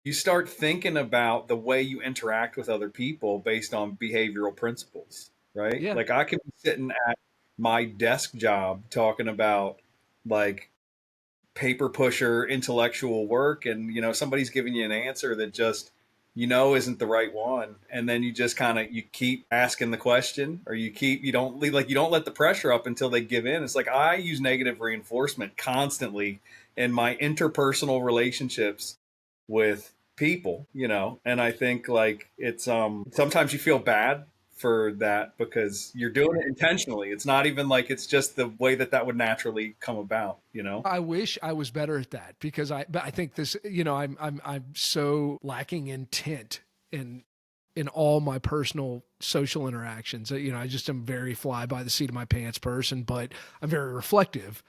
you start thinking about the way you interact with other people based on behavioral principles, right? Yeah. Like I could be sitting at my desk job talking about like paper pusher intellectual work, and somebody's giving you an answer that just isn't the right one, and then you just kind of you keep asking the question, or you don't you don't let the pressure up until they give in. It's like I use negative reinforcement constantly in my interpersonal relationships with people, and I think like it's sometimes you feel bad for that because you're doing it intentionally. It's not even like it's just the way that would naturally come about. I wish I was better at that because but I think this, I'm so lacking intent in all my personal social interactions. I just am very fly by the seat of my pants person, but I'm very reflective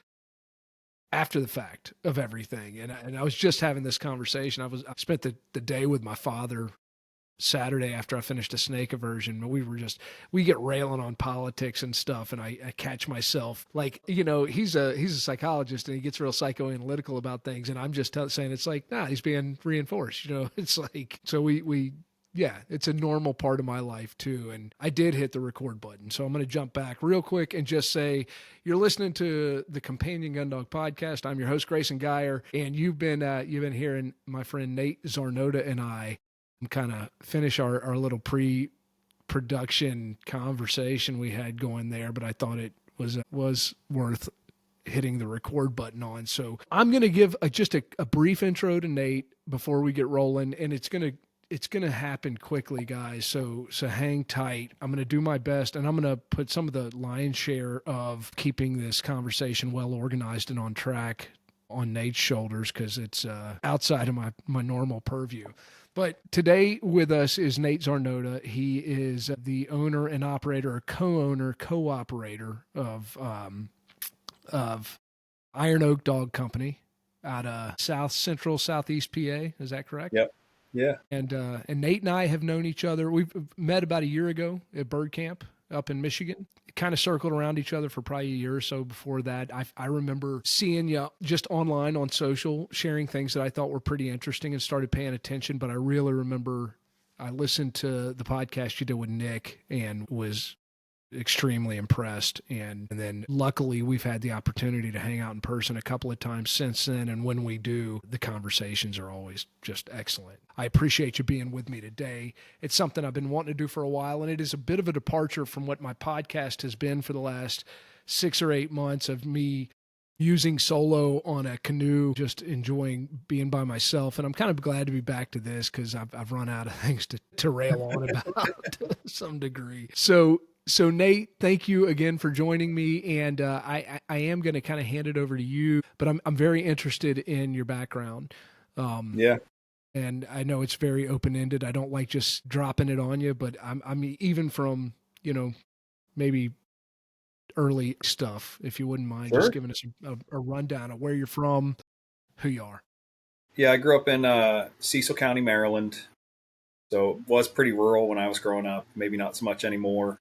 after the fact of everything. And I was just having this conversation. I spent the day with my father Saturday after I finished a snake aversion. We get railing on politics and stuff, and I catch myself like, he's a psychologist and he gets real psychoanalytical about things, and I'm just saying it's like, nah, he's being reinforced. It's like, so we yeah, it's a normal part of my life too. And I did hit the record button. So I'm going to jump back real quick and just say you're listening to the Companion Gun Dog podcast. I'm your host, Grayson Guyer, and you've been hearing my friend Nate Czarnota and I kind of finish our little pre-production conversation we had going there, but I thought it was worth hitting the record button on. So I'm going to give just a brief intro to Nate before we get rolling, and it's going to happen quickly, guys. So hang tight. I'm going to do my best, and I'm going to put some of the lion's share of keeping this conversation well organized and on track on Nate's shoulders because it's outside of my normal purview. But today with us is Nate Czarnota. He is the owner and operator, or co-owner, co-operator of Iron Oak Dog Company out of South Central Southeast PA. Is that correct? Yep. Yeah. And Nate and I have known each other. We've met about a year ago at bird camp up in Michigan. Kind of circled around each other for probably a year or so before that. I remember seeing you just online on social, sharing things that I thought were pretty interesting and started paying attention. But I really remember I listened to the podcast you did with Nick and was extremely impressed. And then luckily we've had the opportunity to hang out in person a couple of times since then. And when we do, the conversations are always just excellent. I appreciate you being with me today. It's something I've been wanting to do for a while, and it is a bit of a departure from what my podcast has been for the last 6 or 8 months of me using solo on a canoe, just enjoying being by myself. And I'm kind of glad to be back to this because I've run out of things to rail on about to some degree. So Nate, thank you again for joining me, and I am going to kind of hand it over to you, but I'm very interested in your background. Yeah. And I know it's very open ended. I don't like just dropping it on you, but I'm even from maybe early stuff, if you wouldn't mind, Sure. just giving us a rundown of where you're from, who you are. Yeah, I grew up in Cecil County, Maryland. So it was pretty rural when I was growing up. Maybe not so much anymore.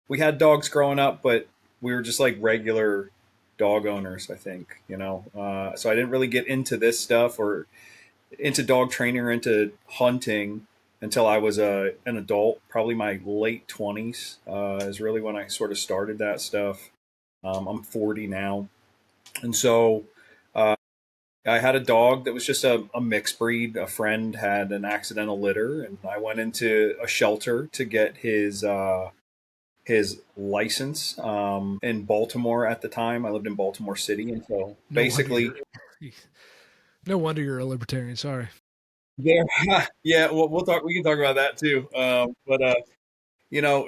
We had dogs growing up, but we were just like regular dog owners, I think, So I didn't really get into this stuff or into dog training or into hunting until I was an adult. Probably my late 20s is really when I sort of started that stuff. I'm 40 now. And so I had a dog that was just a mixed breed. A friend had an accidental litter, and I went into a shelter to get his license in Baltimore at the time. I lived in Baltimore City, and so basically, no wonder you're a libertarian. Sorry. yeah, yeah. Well, we'll talk. We can talk about that too.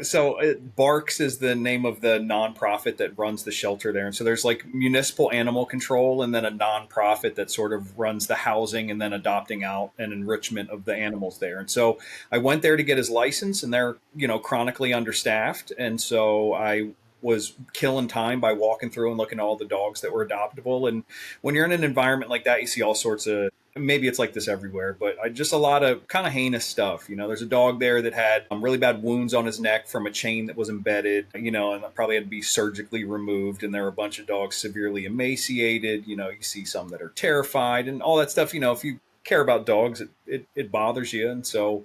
So Barks is the name of the nonprofit that runs the shelter there. And so there's like municipal animal control and then a nonprofit that sort of runs the housing and then adopting out and enrichment of the animals there. And so I went there to get his license, and they're, chronically understaffed. And so I was killing time by walking through and looking at all the dogs that were adoptable. And when you're in an environment like that, you see all sorts of, maybe it's like this everywhere, but just a lot of kind of heinous stuff. There's a dog there that had really bad wounds on his neck from a chain that was embedded, and that probably had to be surgically removed. And there were a bunch of dogs severely emaciated. You see some that are terrified and all that stuff. If you care about dogs, it bothers you. And so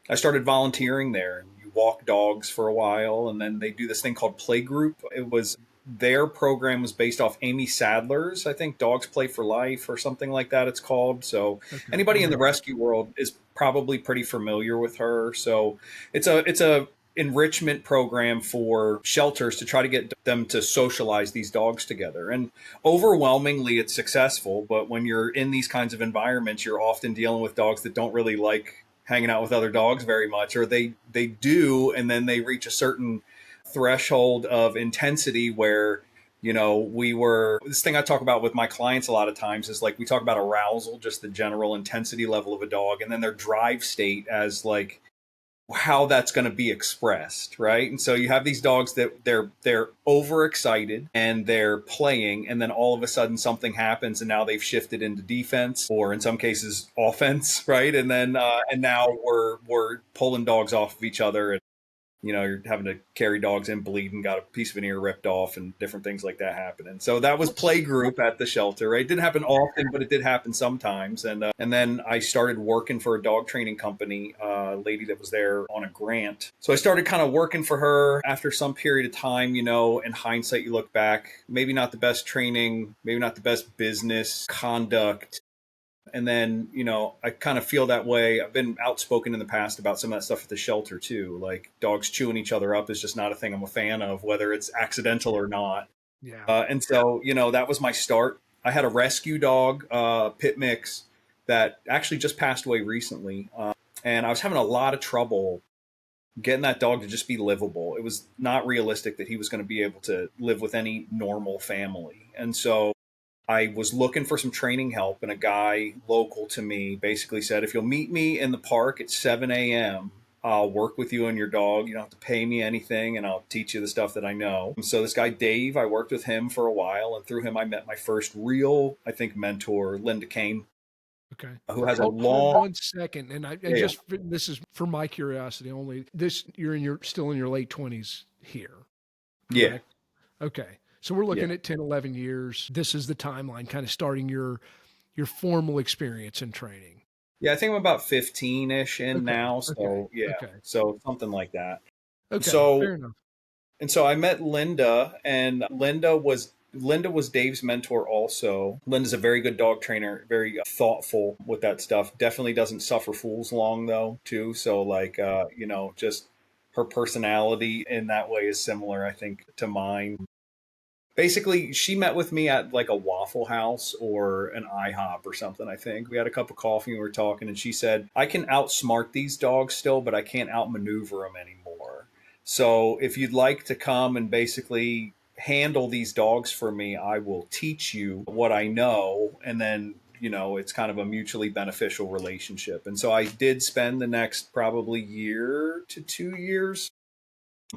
I started volunteering there, and you walk dogs for a while, and then they do this thing called Play Group. It was their program was based off Amy Sadler's, I think, Dogs Play for Life or something like that it's called. So Okay. anybody in the rescue world is probably pretty familiar with her. So it's a enrichment program for shelters to try to get them to socialize these dogs together. And overwhelmingly it's successful, but when you're in these kinds of environments, you're often dealing with dogs that don't really like hanging out with other dogs very much, or they do, and then they reach a certain threshold of intensity where, this thing I talk about with my clients a lot of times is like we talk about arousal, just the general intensity level of a dog, and then their drive state as like how that's going to be expressed, right? And so you have these dogs that they're overexcited and they're playing, and then all of a sudden something happens, and now they've shifted into defense, or in some cases offense, right? And then and now we're pulling dogs off of each other, and you're having to carry dogs in bleeding, got a piece of an ear ripped off, and different things like that happen. And so that was Play Group at the shelter, right? It didn't happen often, but it did happen sometimes. And then I started working for a dog training company, a lady that was there on a grant. So I started kind of working for her after some period of time. In hindsight, you look back, maybe not the best training, maybe not the best business conduct. And then, I kind of feel that way. I've been outspoken in the past about some of that stuff at the shelter too. Like dogs chewing each other up is just not a thing I'm a fan of, whether it's accidental or not. Yeah. And so, that was my start. I had a rescue dog, pit mix, that actually just passed away recently. And I was having a lot of trouble getting that dog to just be livable. It was not realistic that he was going to be able to live with any normal family. And so I was looking for some training help, and a guy local to me basically said, if you'll meet me in the park at 7 a.m., I'll work with you and your dog. You don't have to pay me anything, and I'll teach you the stuff that I know. And so this guy, Dave, I worked with him for a while, and through him, I met my first real, I think, mentor, Linda Kane. Okay. Who has Hold a long... 1 second. And this is for my curiosity only. You're still in your late 20s here. Correct? Yeah. Okay. So we're looking at 10, 11 years. This is the timeline, kind of starting your formal experience in training. Yeah, I think I'm about 15-ish in now. So Okay. so something like that. Okay. So fair enough. And so I met Linda, and Linda was Dave's mentor also. Linda's a very good dog trainer, very thoughtful with that stuff. Definitely doesn't suffer fools long though, too. So just her personality in that way is similar, I think, to mine. Basically, she met with me at like a Waffle House or an IHOP or something, I think. We had a cup of coffee and we were talking, and she said, I can outsmart these dogs still, but I can't outmaneuver them anymore. So if you'd like to come and basically handle these dogs for me, I will teach you what I know. And then, it's kind of a mutually beneficial relationship. And so I did spend the next probably year to 2 years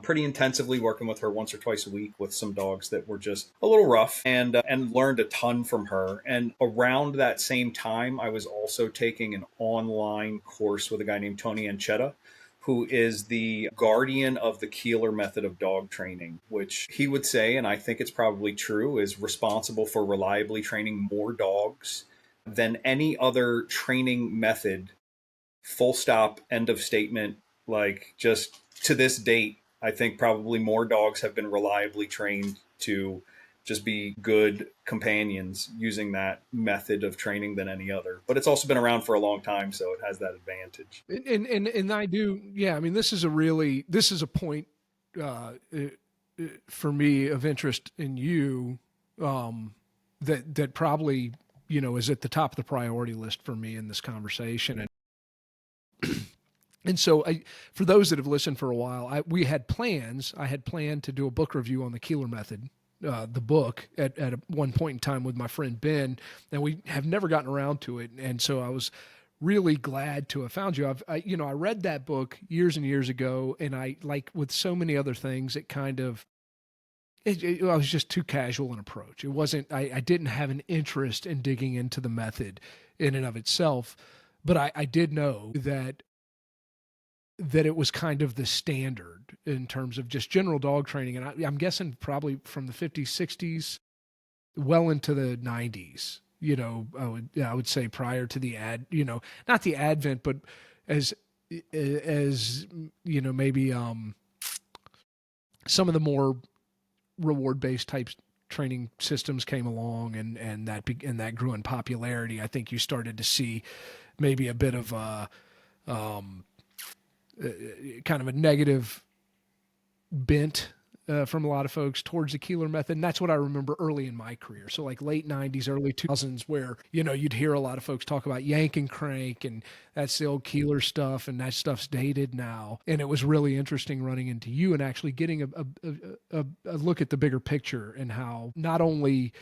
pretty intensively working with her once or twice a week with some dogs that were just a little rough, and learned a ton from her. And around that same time, I was also taking an online course with a guy named Tony Anchetta, who is the guardian of the Keeler Method of dog training, which he would say, and I think it's probably true, is responsible for reliably training more dogs than any other training method. Full stop, end of statement. Like, just to this date, I think probably more dogs have been reliably trained to just be good companions using that method of training than any other. But it's also been around for a long time, so it has that advantage. And I do, yeah. I mean, this is a point for me of interest in you, that probably is at the top of the priority list for me in this conversation. And so, for those that have listened for a while, I had planned to do a book review on the Keeler Method, the book, at one point in time with my friend Ben, and we have never gotten around to it. And so I was really glad to have found you. I read that book years and years ago, and I, like with so many other things, I was just too casual an approach. It wasn't, I didn't have an interest in digging into the method in and of itself, but I did know that it was kind of the standard in terms of just general dog training. And I'm guessing probably from the 50s, 60s, well into the 90s, I would say prior to the not the advent, but as maybe some of the more reward based types training systems came along, and that grew in popularity. I think you started to see maybe a bit of a kind of a negative bent from a lot of folks towards the Keeler method. And that's what I remember early in my career. So like late 90s, early 2000s, where, you'd hear a lot of folks talk about yank and crank, and that's the old Keeler stuff, and that stuff's dated now. And it was really interesting running into you and actually getting a look at the bigger picture, and how not only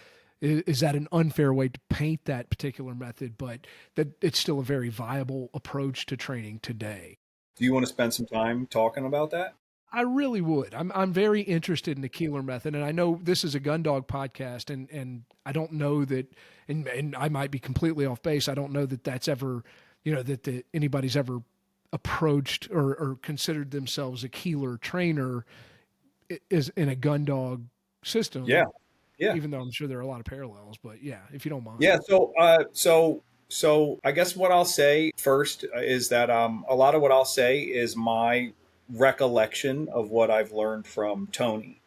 is that an unfair way to paint that particular method, but that it's still a very viable approach to training today. Do you want to spend some time talking about that? I really would. I'm very interested in the Keeler method, and I know this is a gun dog podcast, and I don't know that, and I might be completely off base. I don't know that that's ever, anybody's ever approached or considered themselves a Keeler trainer is in a gun dog system. Yeah. Yeah. Even though I'm sure there are a lot of parallels, but yeah, if you don't mind. Yeah. So I guess what I'll say first is that a lot of what I'll say is my recollection of what I've learned from Tony.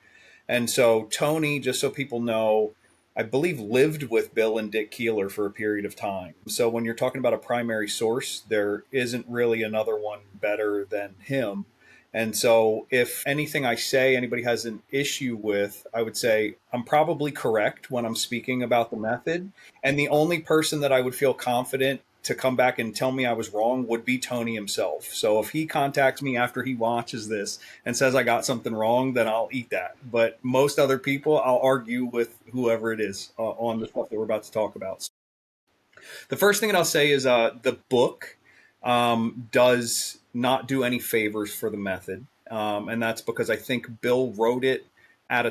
And so Tony, just so people know, I believe lived with Bill and Dick Keeler for a period of time. So when you're talking about a primary source, there isn't really another one better than him. And so if anything I say anybody has an issue with, I would say I'm probably correct when I'm speaking about the method. And the only person that I would feel confident to come back and tell me I was wrong would be Tony himself. So if he contacts me after he watches this and says I got something wrong, then I'll eat that. But most other people, I'll argue with whoever it is on the stuff that we're about to talk about. So the first thing that I'll say is the book does not do any favors for the method. And that's because I think Bill Keeler wrote it at a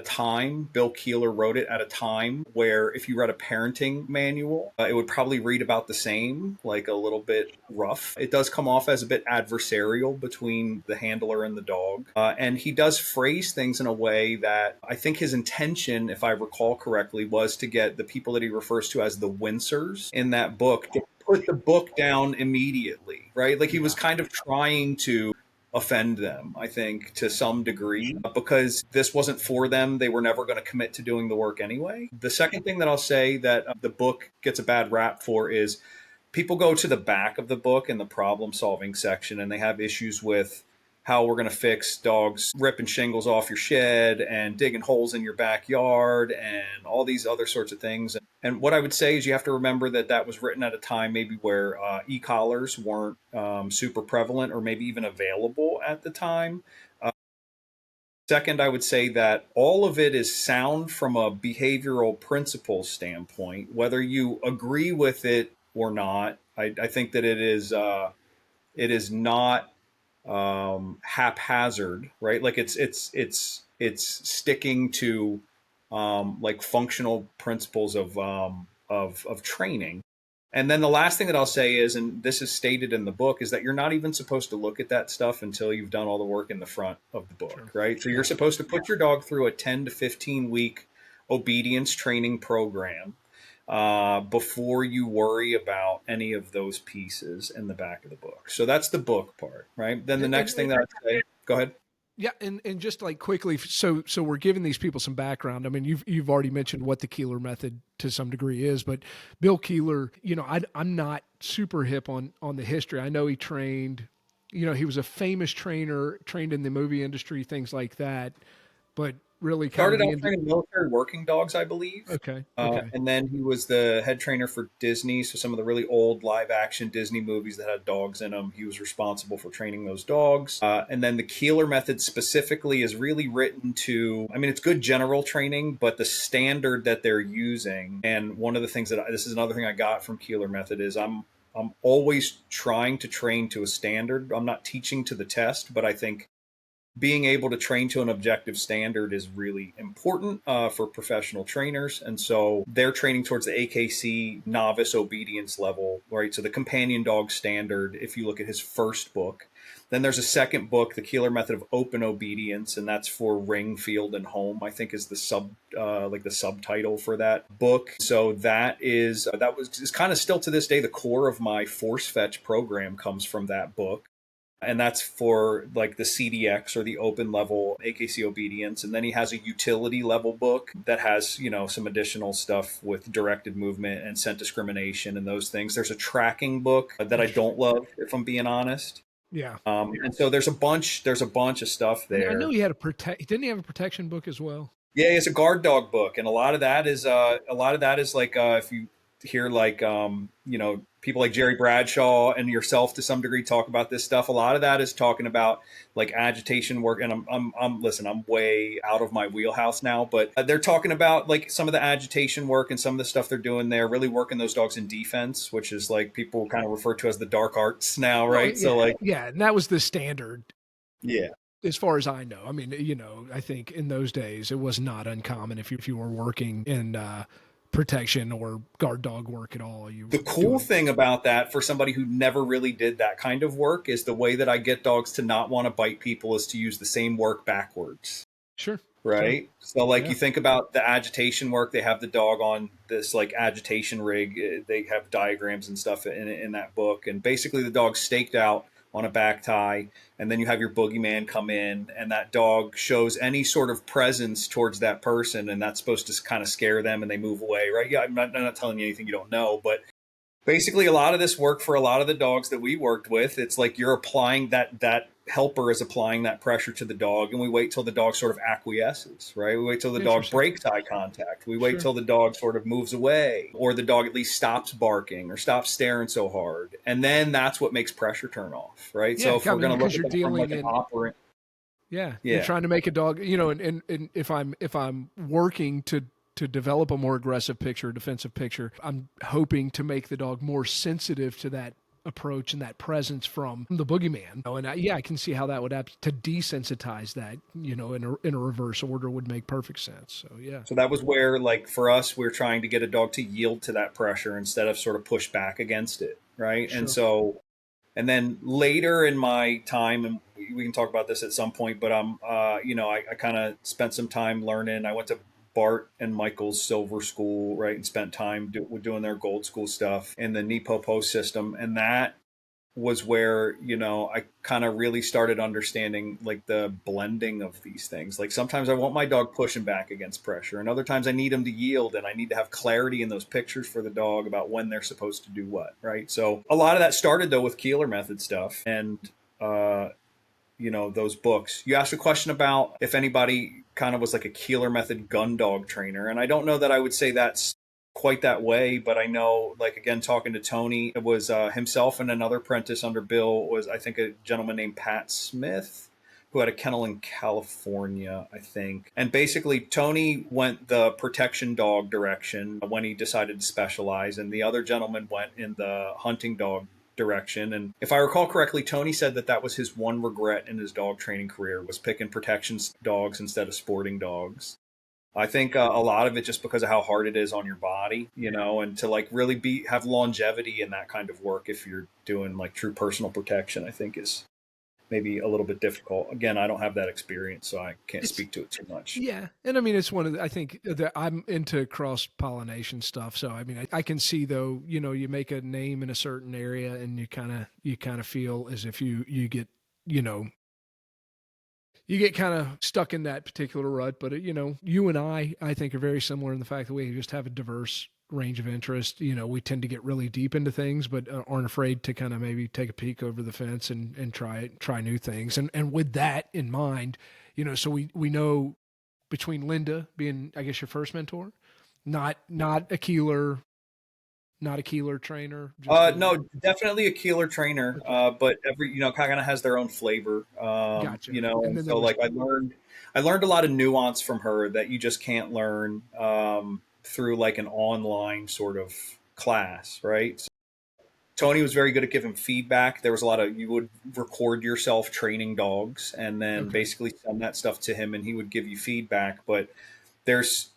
time where if you read a parenting manual, it would probably read about the same, like a little bit rough. It does come off as a bit adversarial between the handler and the dog. And he does phrase things in a way that I think his intention, if I recall correctly, was to get the people that he refers to as the wincers in that book to put the book down immediately, right? Like he was kind of trying to offend them, I think, to some degree, because this wasn't for them. They were never going to commit to doing the work anyway. The second thing that I'll say that the book gets a bad rap for is people go to the back of the book in the problem solving section, and they have issues with how we're going to fix dogs ripping shingles off your shed and digging holes in your backyard and all these other sorts of things. And what I would say is you have to remember that that was written at a time maybe where e-collars weren't super prevalent or maybe even available at the time. Second, I would say that all of it is sound from a behavioral principle standpoint, whether you agree with it or not. I think that it is not haphazard, right? Like it's sticking to like functional principles of training. And then the last thing that I'll say is, and this is stated in the book, is that you're not even supposed to look at that stuff until you've done all the work in the front of the book, right? So you're supposed to put your dog through a 10 to 15 week obedience training program before you worry about any of those pieces in the back of the book. So that's the book part, right? Then the next thing that I'd say, go ahead. Yeah, and just like quickly, so we're giving these people some background. I mean, you've already mentioned what the Keeler method to some degree is, but Bill Keeler, I'm not super hip on the history. I know he trained, he was a famous trainer, trained in the movie industry, things like that, but really started out training military working dogs, I believe. Okay. And then he was the head trainer for Disney. So some of the really old live action Disney movies that had dogs in them, he was responsible for training those dogs. And then the Keeler method specifically is really written to, I mean, it's good general training, but the standard that they're using. And one of the things this is another thing I got from Keeler method is I'm always trying to train to a standard. I'm not teaching to the test, but I think being able to train to an objective standard is really important for professional trainers. And so they're training towards the AKC novice obedience level, right? So the companion dog standard, if you look at his first book. Then there's a second book, The Keeler Method of Open Obedience, and that's for ring, field, and home, I think is the the subtitle for that book. So that is kind of still to this day the core of my force fetch program comes from that book. And that's for like the CDX or the open level AKC obedience. And then he has a utility level book that has, some additional stuff with directed movement and scent discrimination and those things. There's a tracking book that I don't love, if I'm being honest. Yeah. And so there's a bunch of stuff there. I know he had didn't he have a protection book as well? Yeah, it's a guard dog book. And a lot of that is like, if you hear like, people like Jerry Bradshaw and yourself to some degree talk about this stuff. A lot of that is talking about like agitation work. And I'm way out of my wheelhouse now, but they're talking about like some of the agitation work and some of the stuff they're doing there, really working those dogs in defense, which is like people kind of refer to as the dark arts now, right? Well, yeah, and that was the standard. Yeah. As far as I know, I mean, I think in those days it was not uncommon if you were working in protection or guard dog work at all. The cool thing about that for somebody who never really did that kind of work is the way that I get dogs to not want to bite people is to use the same work backwards. Sure. Right. So like you think about the agitation work, they have the dog on this like agitation rig. They have diagrams and stuff in that book. And basically the dog's staked out on a back tie, and then you have your boogeyman come in, and that dog shows any sort of presence towards that person, and that's supposed to kind of scare them, and they move away, right? Yeah, I'm not telling you anything you don't know, but basically a lot of this work for a lot of the dogs that we worked with, it's like you're applying that helper is applying that pressure to the dog, and we wait till the dog sort of acquiesces, right? We wait till the dog breaks eye contact. We wait till the dog sort of moves away, or the dog at least stops barking or stops staring so hard. And then that's what makes pressure turn off, right? Yeah, so if we're going to look at it from like an operant. Yeah. You're trying to make a dog, and if I'm working to develop a more aggressive picture, a defensive picture, I'm hoping to make the dog more sensitive to that approach and that presence from the boogeyman. And I can see how that would have to desensitize that, in a reverse order would make perfect sense. So, yeah. So that was where, like, for us, we're trying to get a dog to yield to that pressure instead of sort of push back against it. Right. Sure. And then later in my time, and we can talk about this at some point, but I kind of spent some time learning. I went to Bart and Michael's silver school, right, and spent time doing their gold school stuff in the NEPOPO system. And that was where, I kind of really started understanding like the blending of these things. Like sometimes I want my dog pushing back against pressure, and other times I need him to yield, and I need to have clarity in those pictures for the dog about when they're supposed to do what, right? So a lot of that started though with Keeler Method stuff and, those books. You asked a question about if anybody kind of was like a Keeler Method gun dog trainer. And I don't know that I would say that's quite that way, but I know, like, again, talking to Tony, it was himself and another apprentice under Bill was, I think, a gentleman named Pat Smith, who had a kennel in California, I think. And basically, Tony went the protection dog direction when he decided to specialize, and the other gentleman went in the hunting dog direction. And if I recall correctly, Tony said that was his one regret in his dog training career, was picking protection dogs instead of sporting dogs. I think a lot of it just because of how hard it is on your body, and to like really have longevity in that kind of work if you're doing like true personal protection, I think is maybe a little bit difficult. Again, I don't have that experience, so I can't speak to it too much. Yeah. And I mean, it's one of I think that I'm into cross-pollination stuff. So, I mean, I can see though, you make a name in a certain area and you kind of feel as if you get, you get kind of stuck in that particular rut. But, you and I think are very similar in the fact that we just have a diverse range of interest. We tend to get really deep into things, but aren't afraid to kind of maybe take a peek over the fence and try new things. And with that in mind, so we know between Linda being, I guess, your first mentor, not a Keeler trainer. No, definitely a Keeler trainer. Okay. But every, kind of has their own flavor. Gotcha. And so like I learned a lot of nuance from her that you just can't learn, through like an online sort of class, right? Tony was very good at giving feedback. There was a lot of, you would record yourself training dogs and then Okay. basically send that stuff to him and he would give you feedback. But there's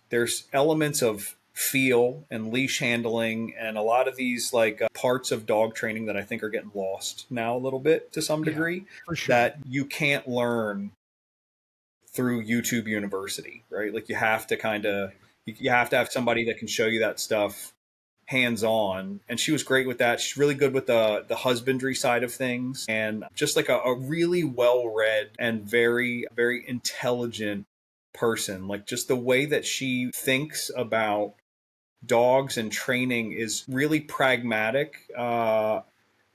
elements of feel and leash handling and a lot of these like parts of dog training that I think are getting lost now a little bit to some Yeah, degree for sure. that you can't learn through YouTube University, right? Like you have to kind of you have to have somebody that can show you that stuff hands on. And she was great with that. She's really good with the husbandry side of things and just like a really well read and very intelligent person. Like just the way that she thinks about dogs and training is really pragmatic.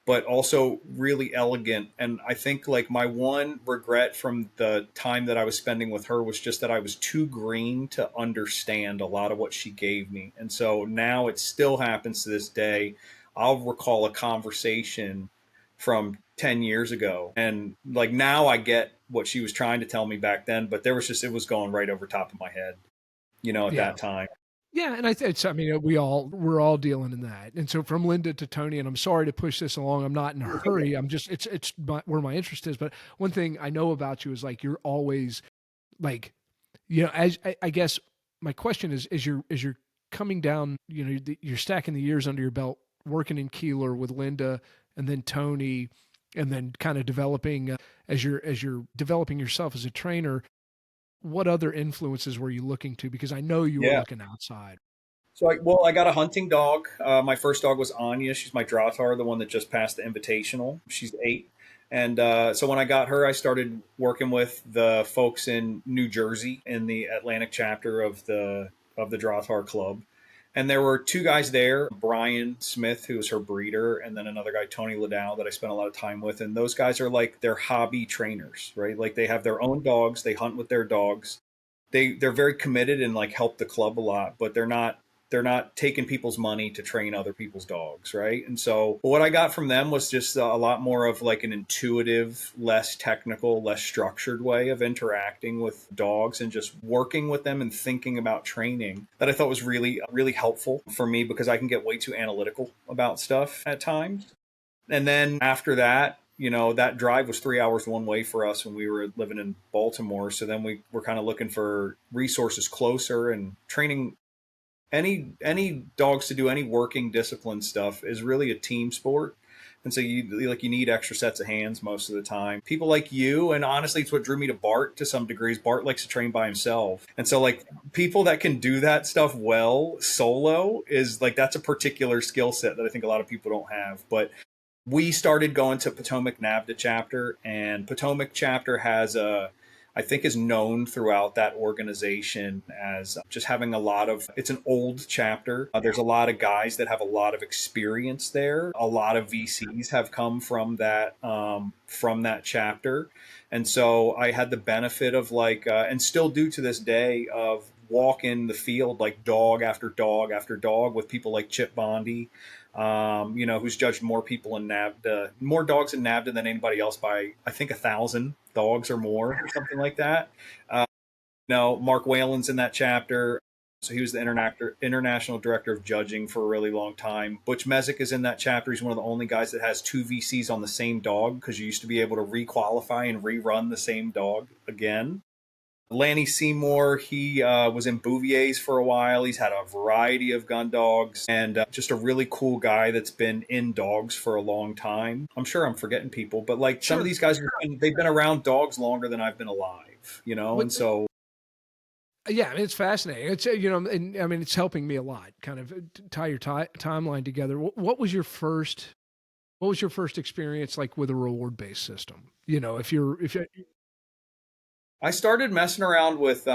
But also really elegant. And I think like my one regret from the time that I was spending with her was just that I was too green to understand a lot of what she gave me. And so now it still happens to this day. I'll recall a conversation from 10 years ago. And like now I get what she was trying to tell me back then, but there was just, it was going right over top of my head, at Yeah. that time. Yeah, and I mean, we're all dealing in that. And so from Linda to Tony, and I'm sorry to push this along. I'm not in a hurry. I'm just where my interest is. But one thing I know about you is like you're always like, as I guess my question is, as you're coming down, you're stacking the years under your belt, working in Keeler with Linda, and then Tony, and then kind of developing as you're developing yourself as a trainer. What other influences were you looking to? Because I know you were Yeah. looking outside. So, I got a hunting dog. My first dog was Anya. She's my Dratar, the one that just passed the Invitational. She's 8. And so when I got her, I started working with the folks in New Jersey in the Atlantic chapter of the Dratar Club. And there were 2 guys there, Brian Smith, who was her breeder, and then another guy, Tony Liddell, that I spent a lot of time with. And those guys are like they're hobby trainers, right? Like they have their own dogs, they hunt with their dogs. They're very committed and like help the club a lot, but they're not taking people's money to train other people's dogs, right? And so what I got from them was just a lot more of like an intuitive, less technical, less structured way of interacting with dogs and just working with them and thinking about training that I thought was really helpful for me because I can get way too analytical about stuff at times. And then after that, that drive was 3 hours one way for us when we were living in Baltimore. So then we were kind of looking for resources closer and training any dogs to do any working discipline stuff is really a team sport. And so you need extra sets of hands most of the time. People like you, and honestly, it's what drew me to Bart to some degrees. Bart likes to train by himself. And so like people that can do that stuff well solo is like that's a particular skill set that I think a lot of people don't have. But we started going to Potomac NAVDA chapter, and Potomac chapter I think is known throughout that organization as just having it's an old chapter. There's a lot of guys that have a lot of experience there. A lot of VCs have come from that chapter. And so I had the benefit of and still do to this day, of walking the field like dog after dog after dog with people like Chip Bondi, who's judged more people in NAVDA, more dogs in NAVDA than anybody else by, I think, 1,000 dogs or more, or something like that. Mark Whalen's in that chapter. So he was the international director of judging for a really long time. Butch Mezek is in that chapter. He's one of the only guys that has 2 VCs on the same dog because you used to be able to requalify and rerun the same dog again. Lanny Seymour, he was in Bouvier's for a while. He's had a variety of gun dogs and just a really cool guy that's been in dogs for a long time. I'm sure I'm forgetting people, but like some of these guys, they've been around dogs longer than I've been alive, and so. Yeah, I mean, it's fascinating. It's and I mean, it's helping me a lot. Kind of tie your timeline together. What was your first experience like with a reward based system? If you're I started messing around with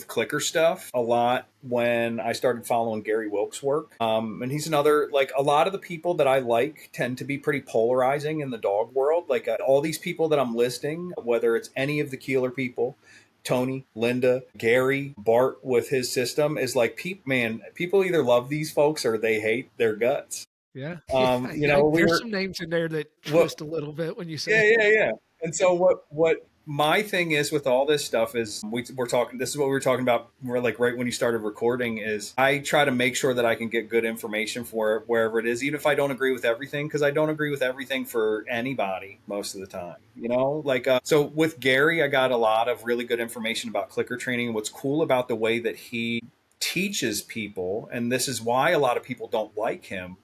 clicker stuff a lot when I started following Gary Wilkes' work. And he's another, like, a lot of the people that I like tend to be pretty polarizing in the dog world. Like all these people that I'm listing, whether it's any of the Keeler people, Tony, Linda, Gary, Bart with his system, is like, people either love these folks or they hate their guts. yeah, We there's were some names in there that twist a little bit when you say yeah. And so what my thing is with all this stuff is we're talking, this is what we were talking about. We're like right when you started recording is I try to make sure that I can get good information for wherever it is, even if I don't agree with everything, because I don't agree with everything for anybody most of the time, you know, like, so with Gary, I got a lot of really good information about clicker training. What's cool about the way that he teaches people, and this is why a lot of people don't like him,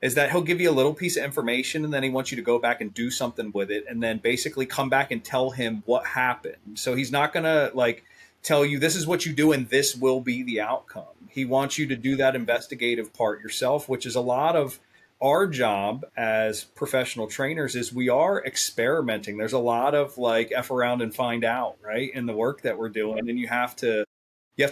is that he'll give you a little piece of information and then he wants you to go back and do something with it and then basically come back and tell him what happened. So he's not going to like tell you this is what you do and this will be the outcome. He wants you to do that investigative part yourself, which is a lot of our job as professional trainers. Is we are experimenting. There's a lot of like F around and find out, right, in the work that we're doing, and you have to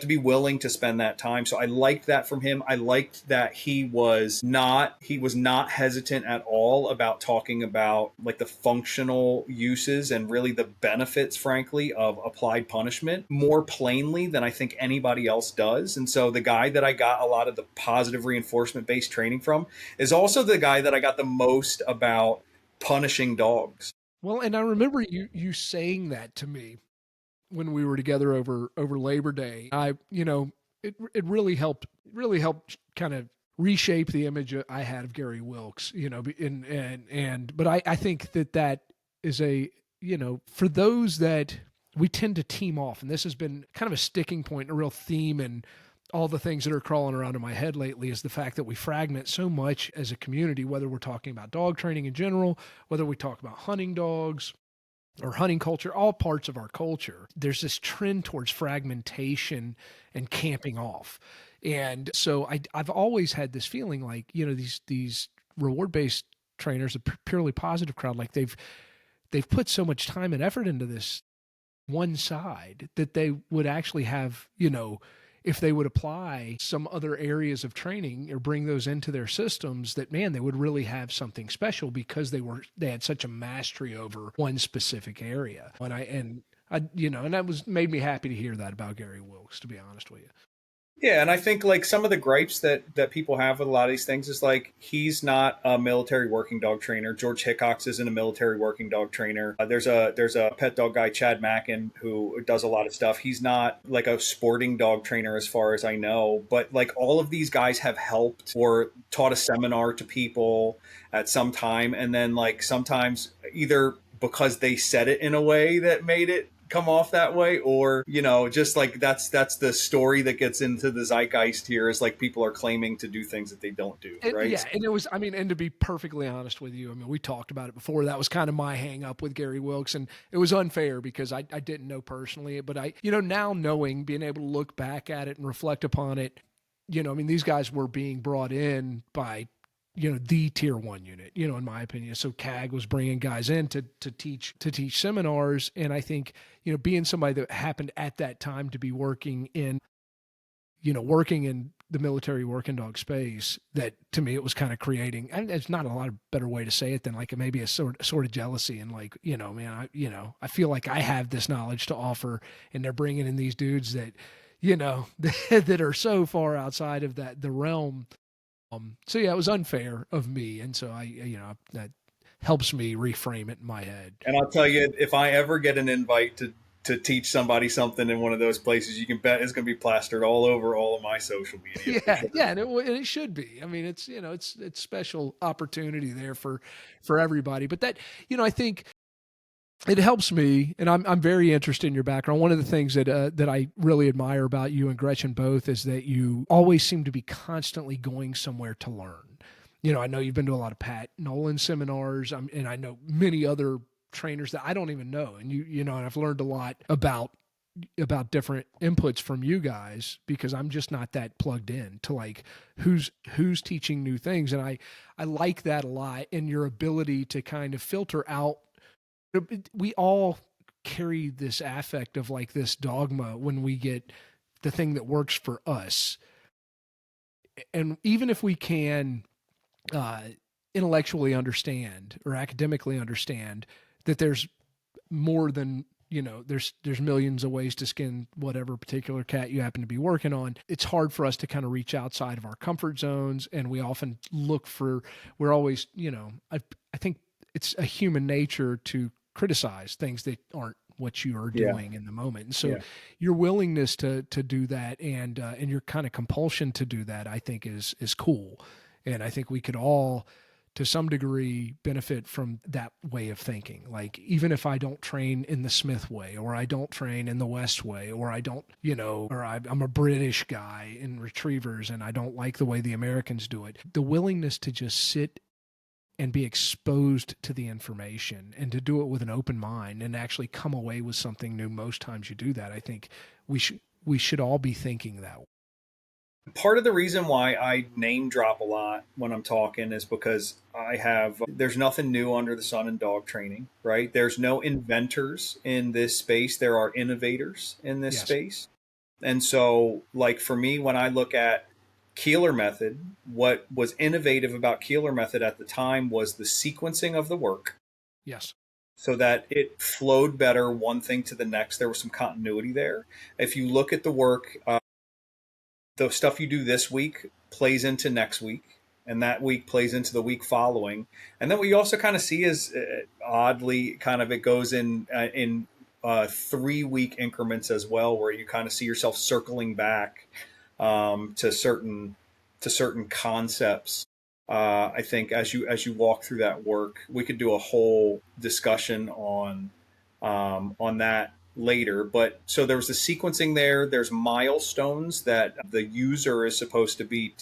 be willing to spend that time. So I liked that from him. I liked that he was not hesitant at all about talking about like the functional uses and really the benefits, frankly, of applied punishment more plainly than I think anybody else does. And so the guy that I got a lot of the positive reinforcement based training from is also the guy that I got the most about punishing dogs. Well, and I remember you saying that to me when we were together over Labor Day. It really helped kind of reshape the image I had of Gary Wilkes, but I think that is for those that we tend to team off, and this has been kind of a sticking point, a real theme, and all the things that are crawling around in my head lately is the fact that we fragment so much as a community, whether we're talking about dog training in general, whether we talk about hunting dogs, or hunting culture, all parts of our culture. There's this trend towards fragmentation and camping off. And so I've always had this feeling like, these reward-based trainers, a purely positive crowd, like they've put so much time and effort into this one side that they would actually have, if they would apply some other areas of training or bring those into their systems, that man, they would really have something special because they had such a mastery over one specific area. And that made me happy to hear that about Gary Wilkes, to be honest with you. Yeah, and I think like some of the gripes that people have with a lot of these things is like he's not a military working dog trainer. George Hickox isn't a military working dog trainer. There's a pet dog guy, Chad Mackin, who does a lot of stuff. He's not like a sporting dog trainer as far as I know, but like all of these guys have helped or taught a seminar to people at some time, and then like sometimes either because they said it in a way that made it come off that way, or just like that's the story that gets into the zeitgeist here, is like people are claiming to do things that they don't do, right? Yeah, and it was, and to be perfectly honest with you, we talked about it before. That was kind of my hang up with Gary Wilkes, and it was unfair because I didn't know personally, but I now knowing, being able to look back at it and reflect upon it, these guys were being brought in by the tier 1 unit, in my opinion. So CAG was bringing guys in to teach seminars. And I think, being somebody that happened at that time to be working in the military working dog space, that to me, it was kind of creating, and there's not a lot of better way to say it than like maybe a sort of jealousy. And like, man, I feel like I have this knowledge to offer, and they're bringing in these dudes that, that are so far outside of the realm. So yeah, it was unfair of me. And so that helps me reframe it in my head. And I'll tell you, if I ever get an invite to teach somebody something in one of those places, you can bet it's going to be plastered all over all of my social media. Yeah. Sure. Yeah. And it should be. It's special opportunity there for everybody. But that, I think it helps me, and I'm very interested in your background. One of the things that I really admire about you and Gretchen both is that you always seem to be constantly going somewhere to learn. I know you've been to a lot of Pat Nolan seminars, and I know many other trainers that I don't even know. And and I've learned a lot about different inputs from you guys, because I'm just not that plugged in to like who's teaching new things. And I like that a lot, and your ability to kind of filter out. We all carry this affect of like this dogma when we get the thing that works for us. And even if we can intellectually understand or academically understand that there's more than, there's millions of ways to skin whatever particular cat you happen to be working on, it's hard for us to kind of reach outside of our comfort zones. And we often we're always, I think it's a human nature to criticize things that aren't what you are Yeah. doing in the moment. And so Yeah. your willingness to do that and your kind of compulsion to do that, I think is cool. And I think we could all to some degree benefit from that way of thinking. Like, even if I don't train in the Smith way, or I don't train in the West way, or I don't, or I'm a British guy in retrievers and I don't like the way the Americans do it, the willingness to just sit and be exposed to the information and to do it with an open mind and actually come away with something new most times you do that, I think we should all be thinking that way. Part of the reason why I name drop a lot when I'm talking is because there's nothing new under the sun in dog training, right? There's no inventors in this space. There are innovators in this space. And so, like, for me, when I look at Keeler Method, what was innovative about Keeler Method at the time was the sequencing of the work. Yes. So that it flowed better one thing to the next. There was some continuity there. If you look at the work, the stuff you do this week plays into next week, and that week plays into the week following. And then what you also kind of see is oddly kind of it goes in 3-week increments as well, where you kind of see yourself circling back to certain concepts. I think as you walk through that work, we could do a whole discussion on that later. But so there was the sequencing there. There's milestones that the user is supposed to be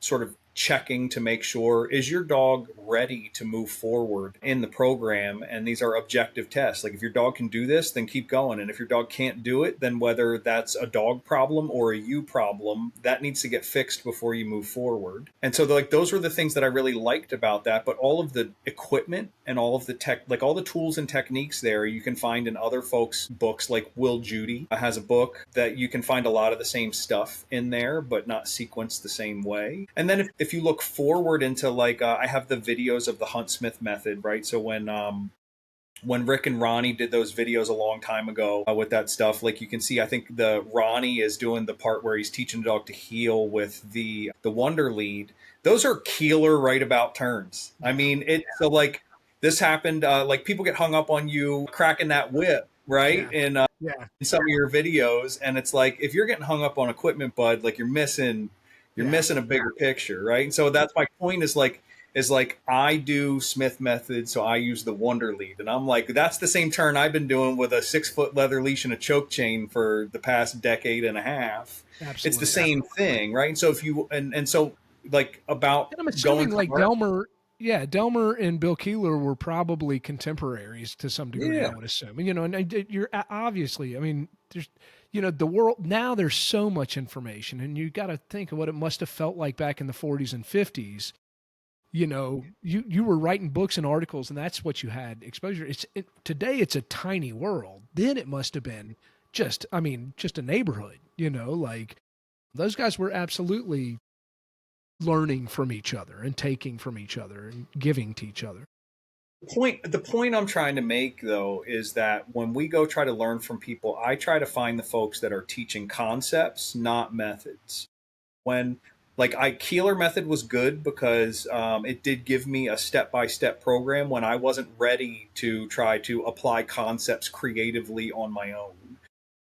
sort of checking to make sure, is your dog ready to move forward in the program? And these are objective tests. Like, if your dog can do this, then keep going. And if your dog can't do it, then whether that's a dog problem or a you problem, that needs to get fixed before you move forward. And so those were the things that I really liked about that. But all of the equipment and all of the tech, like all the tools and techniques there, you can find in other folks' books. Like Will Judy has a book that you can find a lot of the same stuff in there, but not sequenced the same way. And then if you look forward into I have the videos of the Hunt Smith method, right? So when Rick and Ronnie did those videos a long time ago with that stuff, like you can see, I think the Ronnie is doing the part where he's teaching the dog to heel with the Wonder Lead. Those are Keeler right about turns. I mean, so like this happened, like people get hung up on you cracking that whip, right? Yeah. And in some of your videos, and it's like, if you're getting hung up on equipment, bud, like you're missing a bigger picture, right? And so that's my point is I do Smith method, so I use the Wonder Lead, and I'm like, that's the same turn I've been doing with a 6-foot leather leash and a choke chain for the past decade and a half. Absolutely. It's the same thing, right? And so if you and so like about and I'm assuming like Delmer and Bill Keeler were probably contemporaries to some degree, I would assume. And you're obviously, I mean, there's, the world now, there's so much information, and you got to think of what it must have felt like back in the 40s and 50s. You were writing books and articles, and that's what you had exposure. Today it's a tiny world. Then it must have been just a neighborhood, like those guys were absolutely learning from each other and taking from each other and giving to each other. The point I'm trying to make, though, is that when we go try to learn from people, I try to find the folks that are teaching concepts, not methods. Keeler Method was good because it did give me a step-by-step program when I wasn't ready to try to apply concepts creatively on my own.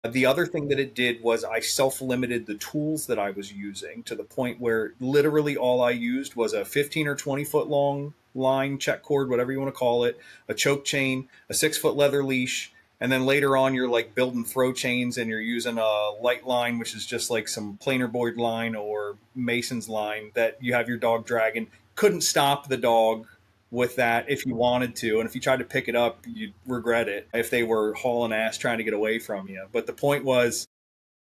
The other thing that it did was I self-limited the tools that I was using to the point where literally all I used was a 15 or 20 foot long line, check cord, whatever you want to call it, a choke chain, a 6-foot leather leash. And then later on, you're like building throw chains and you're using a light line, which is just like some planer board line or mason's line that you have your dog dragging. Couldn't stop the dog with that if you wanted to. And if you tried to pick it up, you'd regret it if they were hauling ass trying to get away from you. But the point was,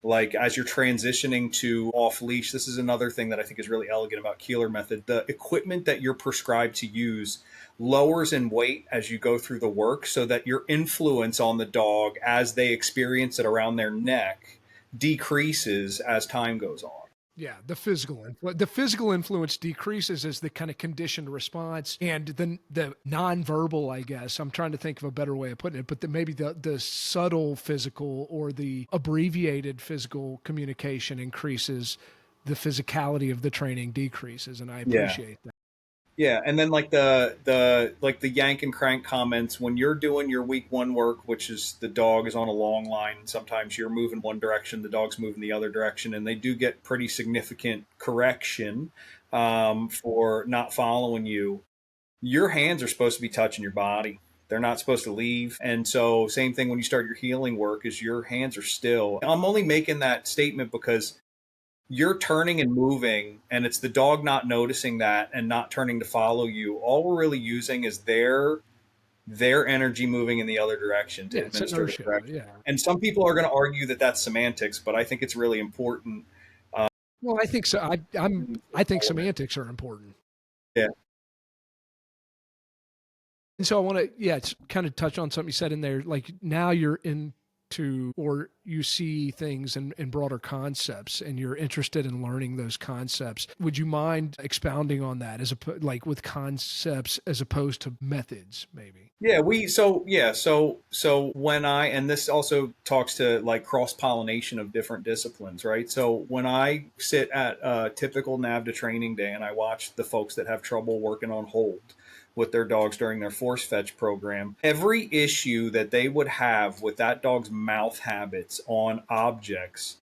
like, as you're transitioning to off-leash, this is another thing that I think is really elegant about Keeler Method. The equipment that you're prescribed to use lowers in weight as you go through the work so that your influence on the dog as they experience it around their neck decreases as time goes on. Yeah, the physical influence decreases as the kind of conditioned response, and the nonverbal, I guess, I'm trying to think of a better way of putting it, but maybe the subtle physical or the abbreviated physical communication increases, the physicality of the training decreases, and I appreciate that. Yeah, and then like like the yank and crank comments when you're doing your week one work, which is the dog is on a long line. Sometimes you're moving one direction, the dog's moving the other direction, and they do get pretty significant correction for not following you. Your hands are supposed to be touching your body. They're not supposed to leave. And so same thing when you start your healing work is your hands are still. I'm only making that statement because you're turning and moving and it's the dog not noticing that and not turning to follow you. All we're really using is their energy moving in the other direction to Yeah, it's administer the inertia. correction. Yeah. And some people are going to argue that that's semantics, but I think it's really important. Well, I think so. I think semantics are important. Yeah. And so I want to, yeah, it's kind of touch on something you said in there. Like now you're into, or you see things in broader concepts and you're interested in learning those concepts. Would you mind expounding on that like with concepts as opposed to methods, maybe? Yeah, so when and this also talks to like cross-pollination of different disciplines, right? So when I sit at a typical NAVDA training day and I watch the folks that have trouble working on hold with their dogs during their force fetch program, every issue that they would have with that dog's mouth habits on objects,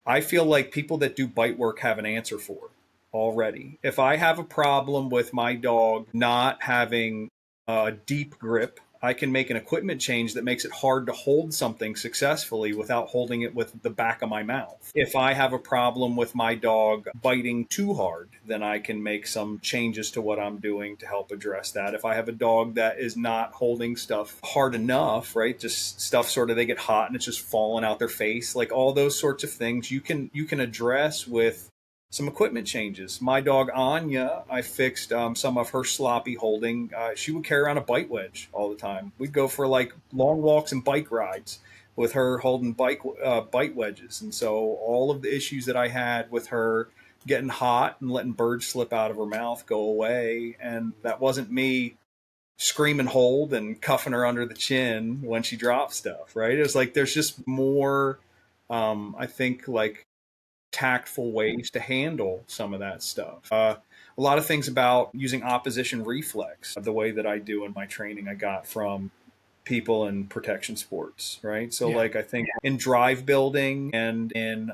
I feel like people that do bite work have an answer for already. If I have a problem with my dog not having a deep grip, I can make an equipment change that makes it hard to hold something successfully without holding it with the back of my mouth. If I have a problem with my dog biting too hard, then I can make some changes to what I'm doing to help address that. If I have a dog that is not holding stuff hard enough, right? Just stuff sort of they get hot and it's just falling out their face, like all those sorts of things you can address with some equipment changes. My dog Anya, I fixed some of her sloppy holding. She would carry around a bite wedge all the time. We'd go for like long walks and bike rides with her holding bite wedges. And so all of the issues that I had with her getting hot and letting birds slip out of her mouth go away. And that wasn't me screaming hold and cuffing her under the chin when she dropped stuff, right? It was like there's just more, I think, like tactful ways to handle some of that stuff. A lot of things about using opposition reflex, the way that I do in my training, I got from people in protection sports, right? So, Yeah. like, I think in drive building and in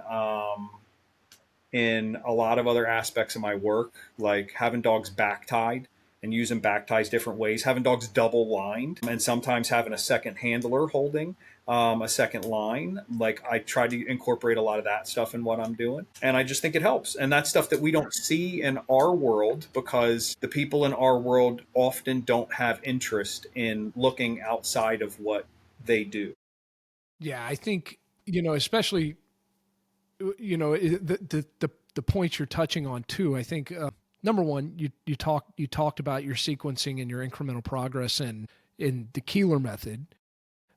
a lot of other aspects of my work, like having dogs back tied and using back ties different ways, having dogs double lined, and sometimes having a second handler holding a second line. Like I try to incorporate a lot of that stuff in what I'm doing. And I just think it helps. And that's stuff that we don't see in our world because the people in our world often don't have interest in looking outside of what they do. Yeah. I think, especially, the points you're touching on too, I think, number one, you talked about your sequencing and your incremental progress and in the Keeler method.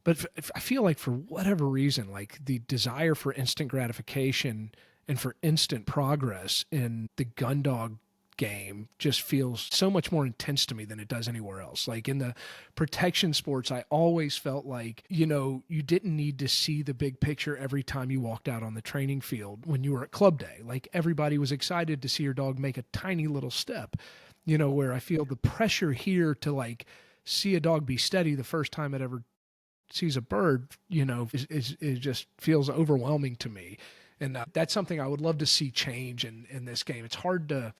But I feel like for whatever reason, like the desire for instant gratification and for instant progress in the gun dog game just feels so much more intense to me than it does anywhere else. Like in the protection sports, I always felt like, you didn't need to see the big picture every time you walked out on the training field when you were at club day. Like everybody was excited to see your dog make a tiny little step, where I feel the pressure here to like see a dog be steady the first time it ever sees a bird, it just feels overwhelming to me. And that's something I would love to see change in this game. It's hard to,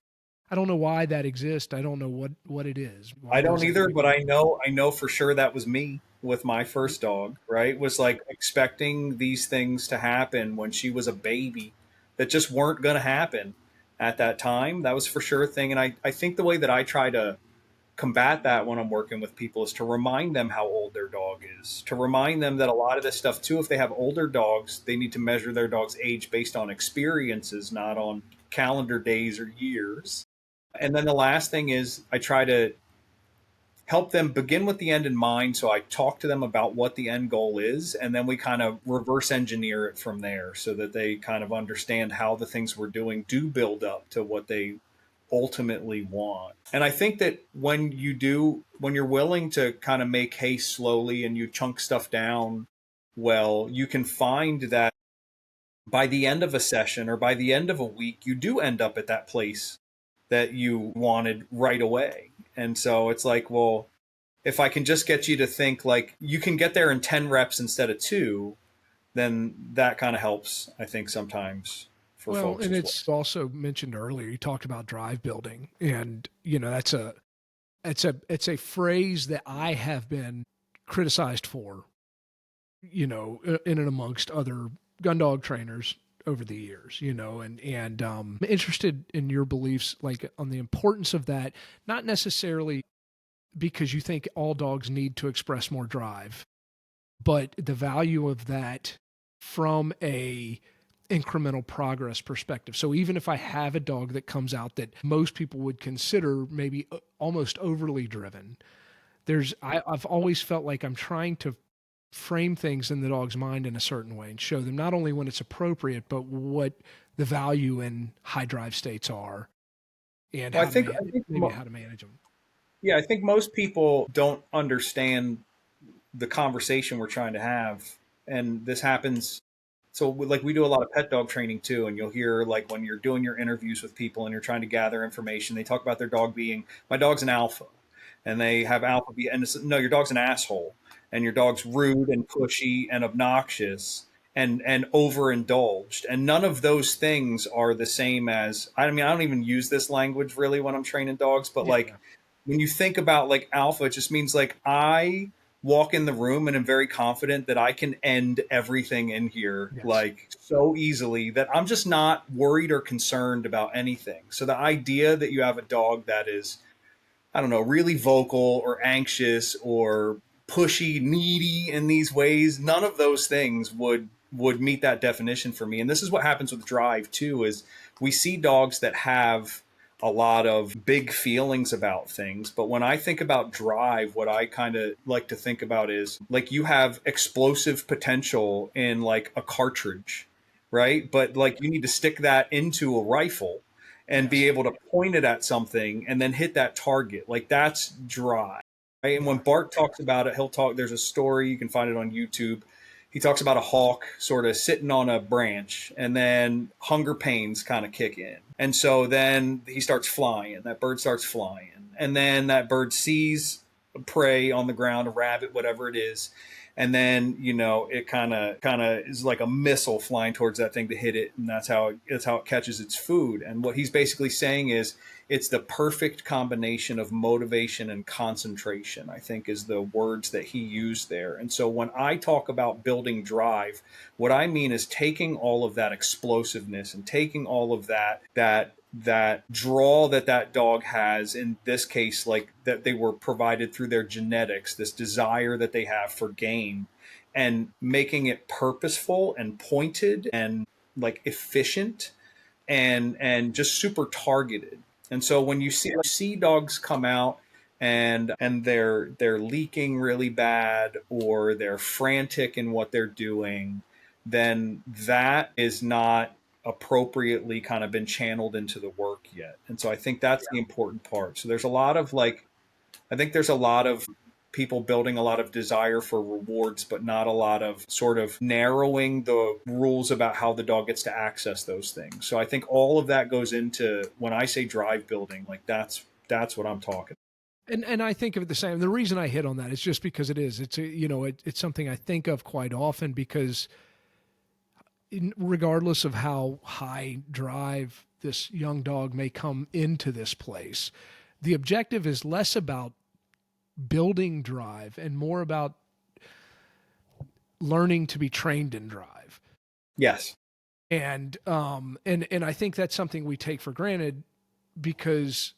I don't know why that exists. I don't know what it is. I Why don't does either, everybody? but I know for sure that was me with my first dog, right? Was like expecting these things to happen when she was a baby that just weren't going to happen at that time. That was for sure a thing. And I think the way that I try to combat that when I'm working with people is to remind them how old their dog is, to remind them that a lot of this stuff too, if they have older dogs, they need to measure their dog's age based on experiences, not on calendar days or years. And then the last thing is I try to help them begin with the end in mind. So I talk to them about what the end goal is, and then we kind of reverse engineer it from there so that they kind of understand how the things we're doing do build up to what they ultimately want. And I think that when you're willing to kind of make haste slowly and you chunk stuff down, well, you can find that by the end of a session or by the end of a week, you do end up at that place that you wanted right away. And so it's like, well, if I can just get you to think like you can get there in 10 reps instead of 2, then that kind of helps, I think, sometimes for Well, folks and as well. it's also mentioned earlier, you talked about drive building, and that's it's a phrase that I have been criticized for, in and amongst other gun dog trainers over the years, and I'm interested in your beliefs, like on the importance of that, not necessarily because you think all dogs need to express more drive, but the value of that from a incremental progress perspective. So even if I have a dog that comes out that most people would consider maybe almost overly driven, I've always felt like I'm trying to frame things in the dog's mind in a certain way and show them not only when it's appropriate, but what the value in high drive states are and Well, how to maybe how to manage them. yeah, I think most people don't understand the conversation we're trying to have. And this happens. So like we do a lot of pet dog training too. And you'll hear like when you're doing your interviews with people and you're trying to gather information, they talk about their dog being, my dog's an alpha, and they have alpha be, and it's, no, your dog's an asshole, and your dog's rude and pushy and obnoxious and overindulged. And none of those things are the same as, I mean, I don't even use this language really when I'm training dogs, but like when you think about like alpha, it just means like I walk in the room and am very confident that I can end everything in here like so easily that I'm just not worried or concerned about anything. So the idea that you have a dog that is, I don't know, really vocal or anxious or pushy, needy in these ways, none of those things would meet that definition for me. And this is what happens with drive too, is we see dogs that have a lot of big feelings about things. But when I think about drive, what I kind of like to think about is like you have explosive potential in like a cartridge, right? But like you need to stick that into a rifle and be able to point it at something and then hit that target. Like that's drive. Right? And when Bart talks about it, there's a story, you can find it on YouTube. He talks about a hawk sort of sitting on a branch and then hunger pains kind of kick in. And so then he starts flying. That bird starts flying. And then that bird sees prey on the ground, a rabbit, whatever it is. And then, it kind of is like a missile flying towards that thing to hit it. And that's how it catches its food. And what he's basically saying is it's the perfect combination of motivation and concentration, I think, is the words that he used there. And so when I talk about building drive, what I mean is taking all of that explosiveness and taking all of that draw that dog has, in this case, like that they were provided through their genetics, this desire that they have for game, and making it purposeful and pointed and like efficient and just super targeted. And so when you see dogs come out and they're leaking really bad or they're frantic in what they're doing, then that is not appropriately kind of been channeled into the work yet. And so I think that's the important part. So there's a lot of I think there's a lot of people building a lot of desire for rewards, but not a lot of sort of narrowing the rules about how the dog gets to access those things. So I think all of that goes into, when I say drive building, like that's what I'm talking. And I think of it the same. The reason I hit on that is just because it's something I think of quite often, because regardless of how high drive this young dog may come into this place, the objective is less about building drive and more about learning to be trained in drive. Yes. And I think that's something we take for granted because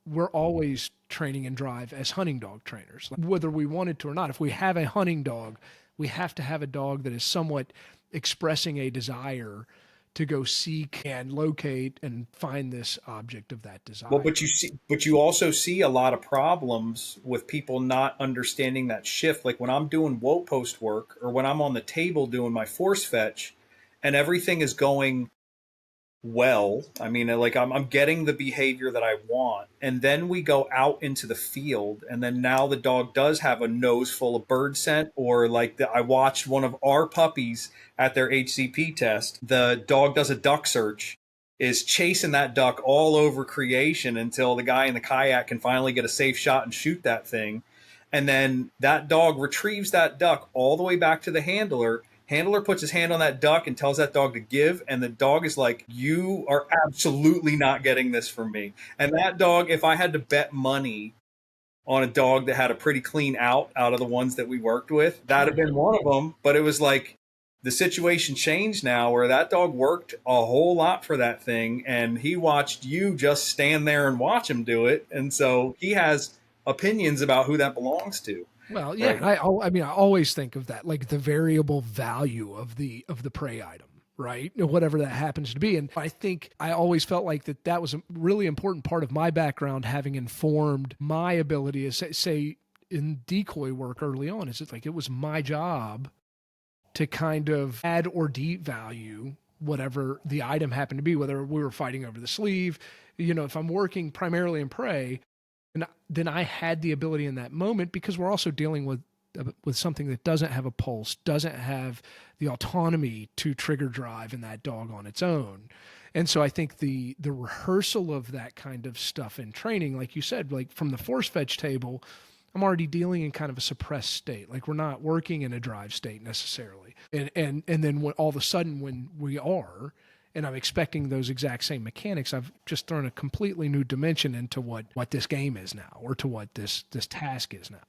we're always training in drive as hunting dog trainers, whether we wanted to or not. If we have a hunting dog, we have to have a dog that is somewhat expressing a desire to go seek and locate and find this object of that desire. Well, but you also see a lot of problems with people not understanding that shift. Like when I'm doing woe post work or when I'm on the table doing my force fetch and everything is going well, I mean, like I'm getting the behavior that I want. And then we go out into the field, and then now the dog does have a nose full of bird scent, or like I watched one of our puppies at their HCP test. The dog does a duck search is chasing that duck all over creation until the guy in the kayak can finally get a safe shot and shoot that thing. And then that dog retrieves that duck all the way back to the handler. Handler puts his hand on that duck and tells that dog to give. And the dog is like, you are absolutely not getting this from me. And that dog, if I had to bet money on a dog that had a pretty clean out of the ones that we worked with, that'd have been one of them. But it was like, the situation changed now where that dog worked a whole lot for that thing, and he watched you just stand there and watch him do it. And so he has opinions about who that belongs to. Well, yeah. Right? I mean, I always think of that, like the variable value of the prey item, right? Whatever that happens to be. And I think I always felt like that was a really important part of my background, having informed my ability to say in decoy work early on, is it like, it was my job to kind of add or devalue whatever the item happened to be, whether we were fighting over the sleeve. If I'm working primarily in prey, then I had the ability in that moment, because we're also dealing with something that doesn't have a pulse, doesn't have the autonomy to trigger drive in that dog on its own. And so I think the rehearsal of that kind of stuff in training, like you said, like from the force fetch table, I'm already dealing in kind of a suppressed state. Like, we're not working in a drive state necessarily. And then when all of a sudden when we are, and I'm expecting those exact same mechanics, I've just thrown a completely new dimension into what this game is now, or to what this task is now.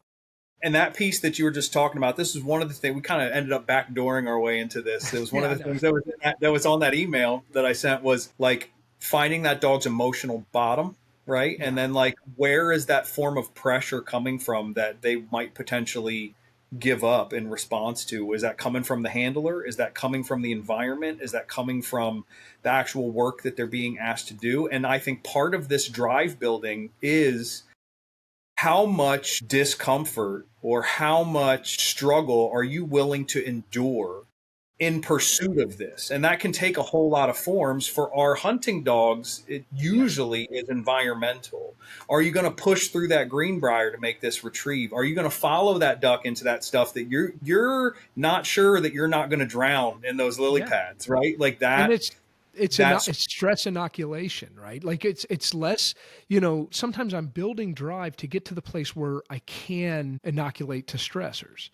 And that piece that you were just talking about, this is one of the things we kind of ended up backdooring our way into this. It was one of the things that was on that email that I sent, was like finding that dog's emotional bottom. Right. Yeah. And then like, where is that form of pressure coming from that they might potentially give up in response to? Is that coming from the handler? Is that coming from the environment? Is that coming from the actual work that they're being asked to do? And I think part of this drive building is how much discomfort or how much struggle are you willing to endure in pursuit of this? And that can take a whole lot of forms. For our hunting dogs, it usually is environmental. Are you going to push through that greenbrier to make this retrieve? Are you going to follow that duck into that stuff that you're not sure that you're not going to drown in those lily pads, right? Like that. And it's stress inoculation, right? Like it's less, sometimes I'm building drive to get to the place where I can inoculate to stressors.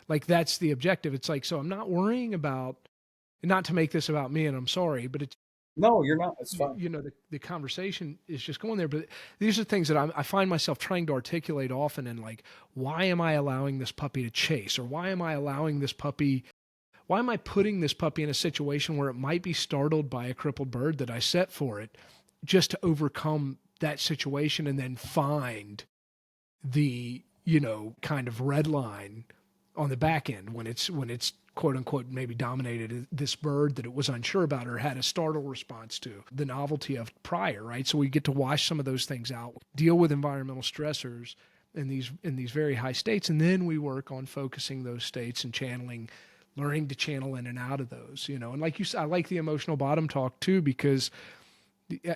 Like, that's the objective. It's like, so I'm not worrying about, not to make this about me, and I'm sorry, but it's, no, you're not. It's fine. The conversation is just going there. But these are things that I find myself trying to articulate often. And like, why am I allowing this puppy to chase? Or why am I putting this puppy in a situation where it might be startled by a crippled bird that I set for it, just to overcome that situation and then find the, kind of red line on the back end when it's quote unquote maybe dominated this bird that it was unsure about or had a startle response to, the novelty of prior, right? So we get to wash some of those things out, deal with environmental stressors in these very high states, and then we work on focusing those states and learning to channel in and out of those, And like you said, I like the emotional bottom talk too, because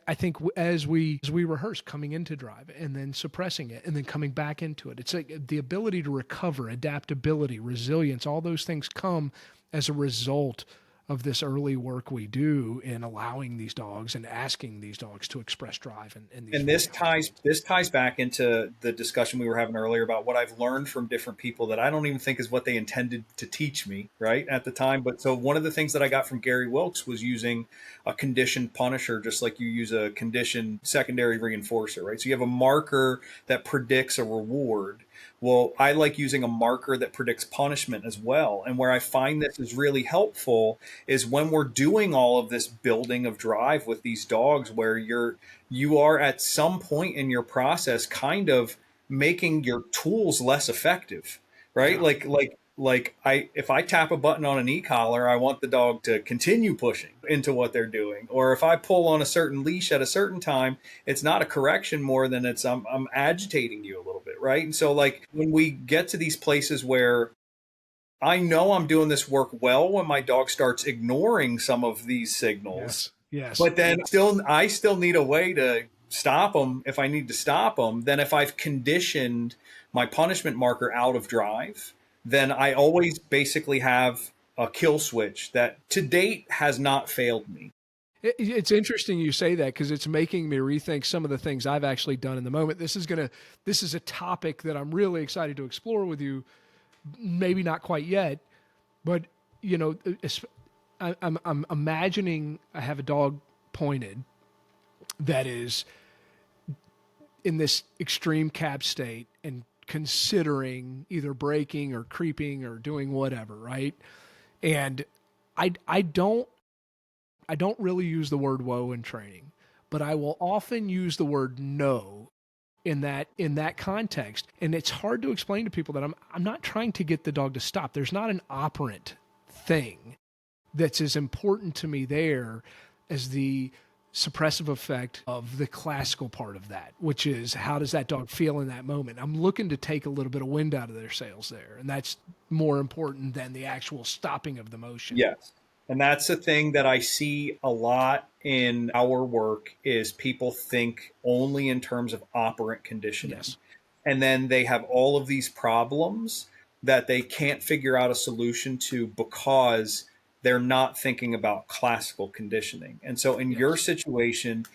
I think as we rehearse coming into drive and then suppressing it and then coming back into it, it's like the ability to recover, adaptability, resilience, all those things come as a result of this early work we do in allowing these dogs and asking these dogs to express drive. And this ties back into the discussion we were having earlier about what I've learned from different people that I don't even think is what they intended to teach me right at the time. But so one of the things that I got from Gary Wilkes was using a conditioned punisher, just like you use a conditioned secondary reinforcer, right? So you have a marker that predicts a reward. Well, I like using a marker that predicts punishment as well. And where I find this is really helpful is when we're doing all of this building of drive with these dogs, where you are at some point in your process kind of making your tools less effective, right? Yeah. If I tap a button on an e-collar, I want the dog to continue pushing into what they're doing. Or if I pull on a certain leash at a certain time, it's not a correction more than it's I'm agitating you a little bit, right? And so like when we get to these places where I know I'm doing this work well, when my dog starts ignoring some of these signals, yes. But then I still need a way to stop them if I need to stop them. Then if I've conditioned my punishment marker out of drive, then I always basically have a kill switch that to date has not failed me. It's interesting you say that because it's making me rethink some of the things I've actually done in the moment. This is a topic that I'm really excited to explore with you. Maybe not quite yet, but you know, I'm imagining I have a dog pointed that is in this extreme cab state and considering either breaking or creeping or doing whatever, right? And I don't really use the word whoa in training, but I will often use the word no in that context. And it's hard to explain to people that I'm not trying to get the dog to stop. There's not an operant thing that's as important to me there as the suppressive effect of the classical part of that, which is how does that dog feel in that moment? I'm looking to take a little bit of wind out of their sails there. And that's more important than the actual stopping of the motion. Yes. And that's the thing that I see a lot in our work is people think only in terms of operant conditioning. Yes. And then they have all of these problems that they can't figure out a solution to because they're not thinking about classical conditioning. And so in your situation,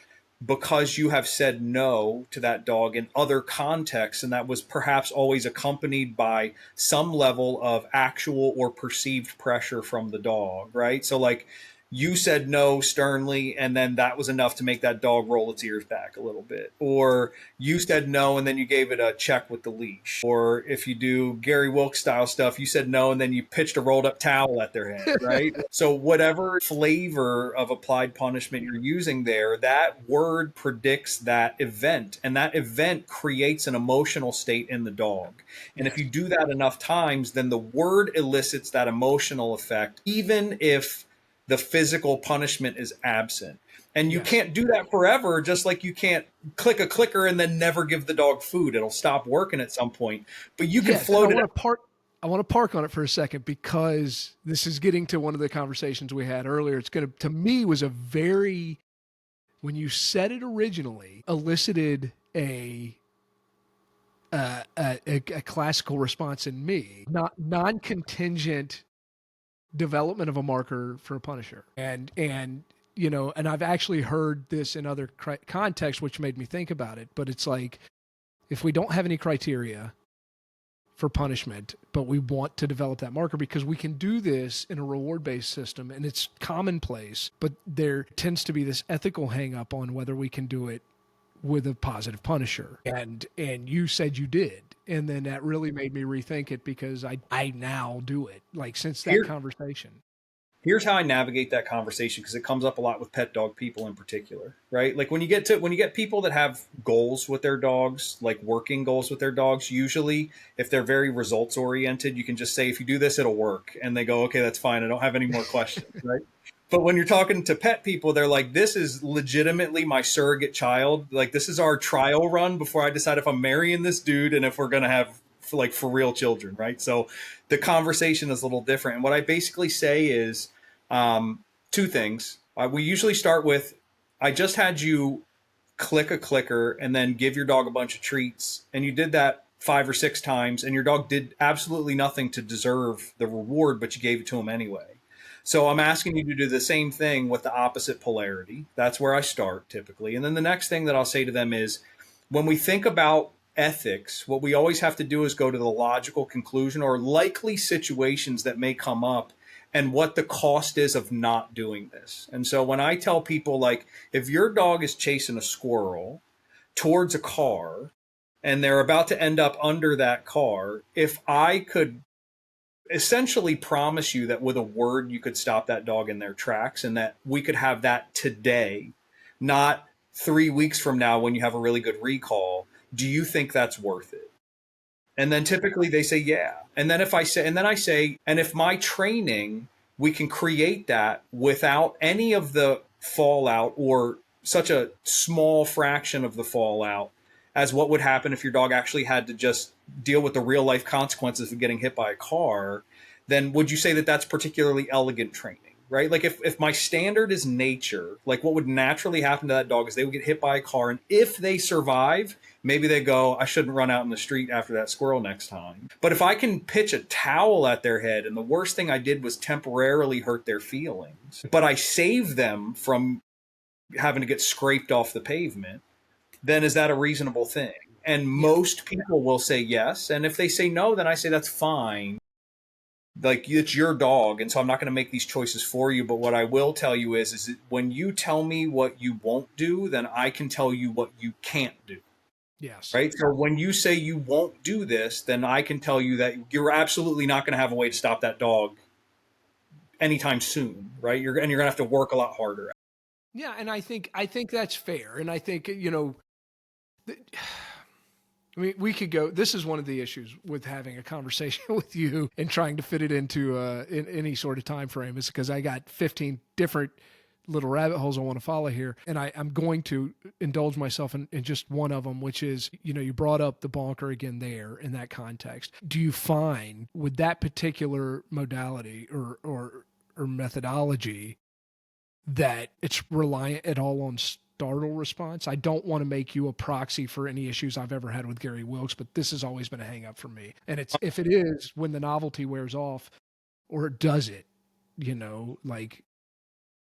because you have said no to that dog in other contexts, and that was perhaps always accompanied by some level of actual or perceived pressure from the dog, right? So like you said no sternly, and then that was enough to make that dog roll its ears back a little bit. Or you said no, and then you gave it a check with the leash. Or if you do Gary Wilkes style stuff, you said no, and then you pitched a rolled up towel at their head, right? So whatever flavor of applied punishment you're using there, that word predicts that event, and that event creates an emotional state in the dog. And if you do that enough times, then the word elicits that emotional effect, even if the physical punishment is absent. And you can't do that forever, just like you can't click a clicker and then never give the dog food. It'll stop working at some point. But you can float it. I want to park on it for a second because this is getting to one of the conversations we had earlier. It's going to me, was a very, when you said it originally, elicited a classical response in me, not non-contingent development of a marker for a punisher. And you know, and I've actually heard this in other contexts, which made me think about it. But it's like, if we don't have any criteria for punishment, but we want to develop that marker because we can do this in a reward-based system and it's commonplace, but there tends to be this ethical hang up on whether we can do it with a positive punisher. And you said you did. And then that really made me rethink it because I now do it, like since that conversation. Here's how I navigate that conversation, because it comes up a lot with pet dog people in particular, right? Like when you get people that have goals with their dogs, like working goals with their dogs, usually if they're very results oriented, you can just say, if you do this, it'll work. And they go, okay, that's fine. I don't have any more questions, right? But when you're talking to pet people, they're like, this is legitimately my surrogate child. Like, this is our trial run before I decide if I'm marrying this dude and if we're going to have for real children, right? So the conversation is a little different. And what I basically say is two things. We usually start with, I just had you click a clicker and then give your dog a bunch of treats. And you did that 5 or 6 times and your dog did absolutely nothing to deserve the reward, but you gave it to him anyway. So I'm asking you to do the same thing with the opposite polarity. That's where I start typically. And then the next thing that I'll say to them is, when we think about ethics, what we always have to do is go to the logical conclusion or likely situations that may come up and what the cost is of not doing this. And so when I tell people, like, if your dog is chasing a squirrel towards a car and they're about to end up under that car, if I could essentially promise you that with a word you could stop that dog in their tracks, and that we could have that today, not 3 weeks from now when you have a really good recall, do you think that's worth it? And then typically they say, yeah. And then I say, and if my training, we can create that without any of the fallout or such a small fraction of the fallout as what would happen if your dog actually had to just deal with the real life consequences of getting hit by a car, then would you say that that's particularly elegant training, right? Like if my standard is nature, like what would naturally happen to that dog is they would get hit by a car. And if they survive, maybe they go, I shouldn't run out in the street after that squirrel next time. But if I can pitch a towel at their head and the worst thing I did was temporarily hurt their feelings, but I saved them from having to get scraped off the pavement, then is that a reasonable thing? And most people will say yes. And if they say no, then I say that's fine. Like, it's your dog, and so I'm not going to make these choices for you. But what I will tell you is that when you tell me what you won't do, then I can tell you what you can't do. Yes. Right. So when you say you won't do this, then I can tell you that you're absolutely not going to have a way to stop that dog anytime soon. Right. You're going to have to work a lot harder. Yeah. And I think that's fair. And I think, I mean, we could go. This is one of the issues with having a conversation with you and trying to fit it into in any sort of time frame, is because I got 15 different little rabbit holes I want to follow here, and I'm going to indulge myself in just one of them, which is, you brought up the bonker again there in that context. Do you find with that particular modality or methodology that it's reliant at all on startle response? I don't want to make you a proxy for any issues I've ever had with Gary Wilkes, but this has always been a hang up for me. And it's, if it is when the novelty wears off, or does it, like.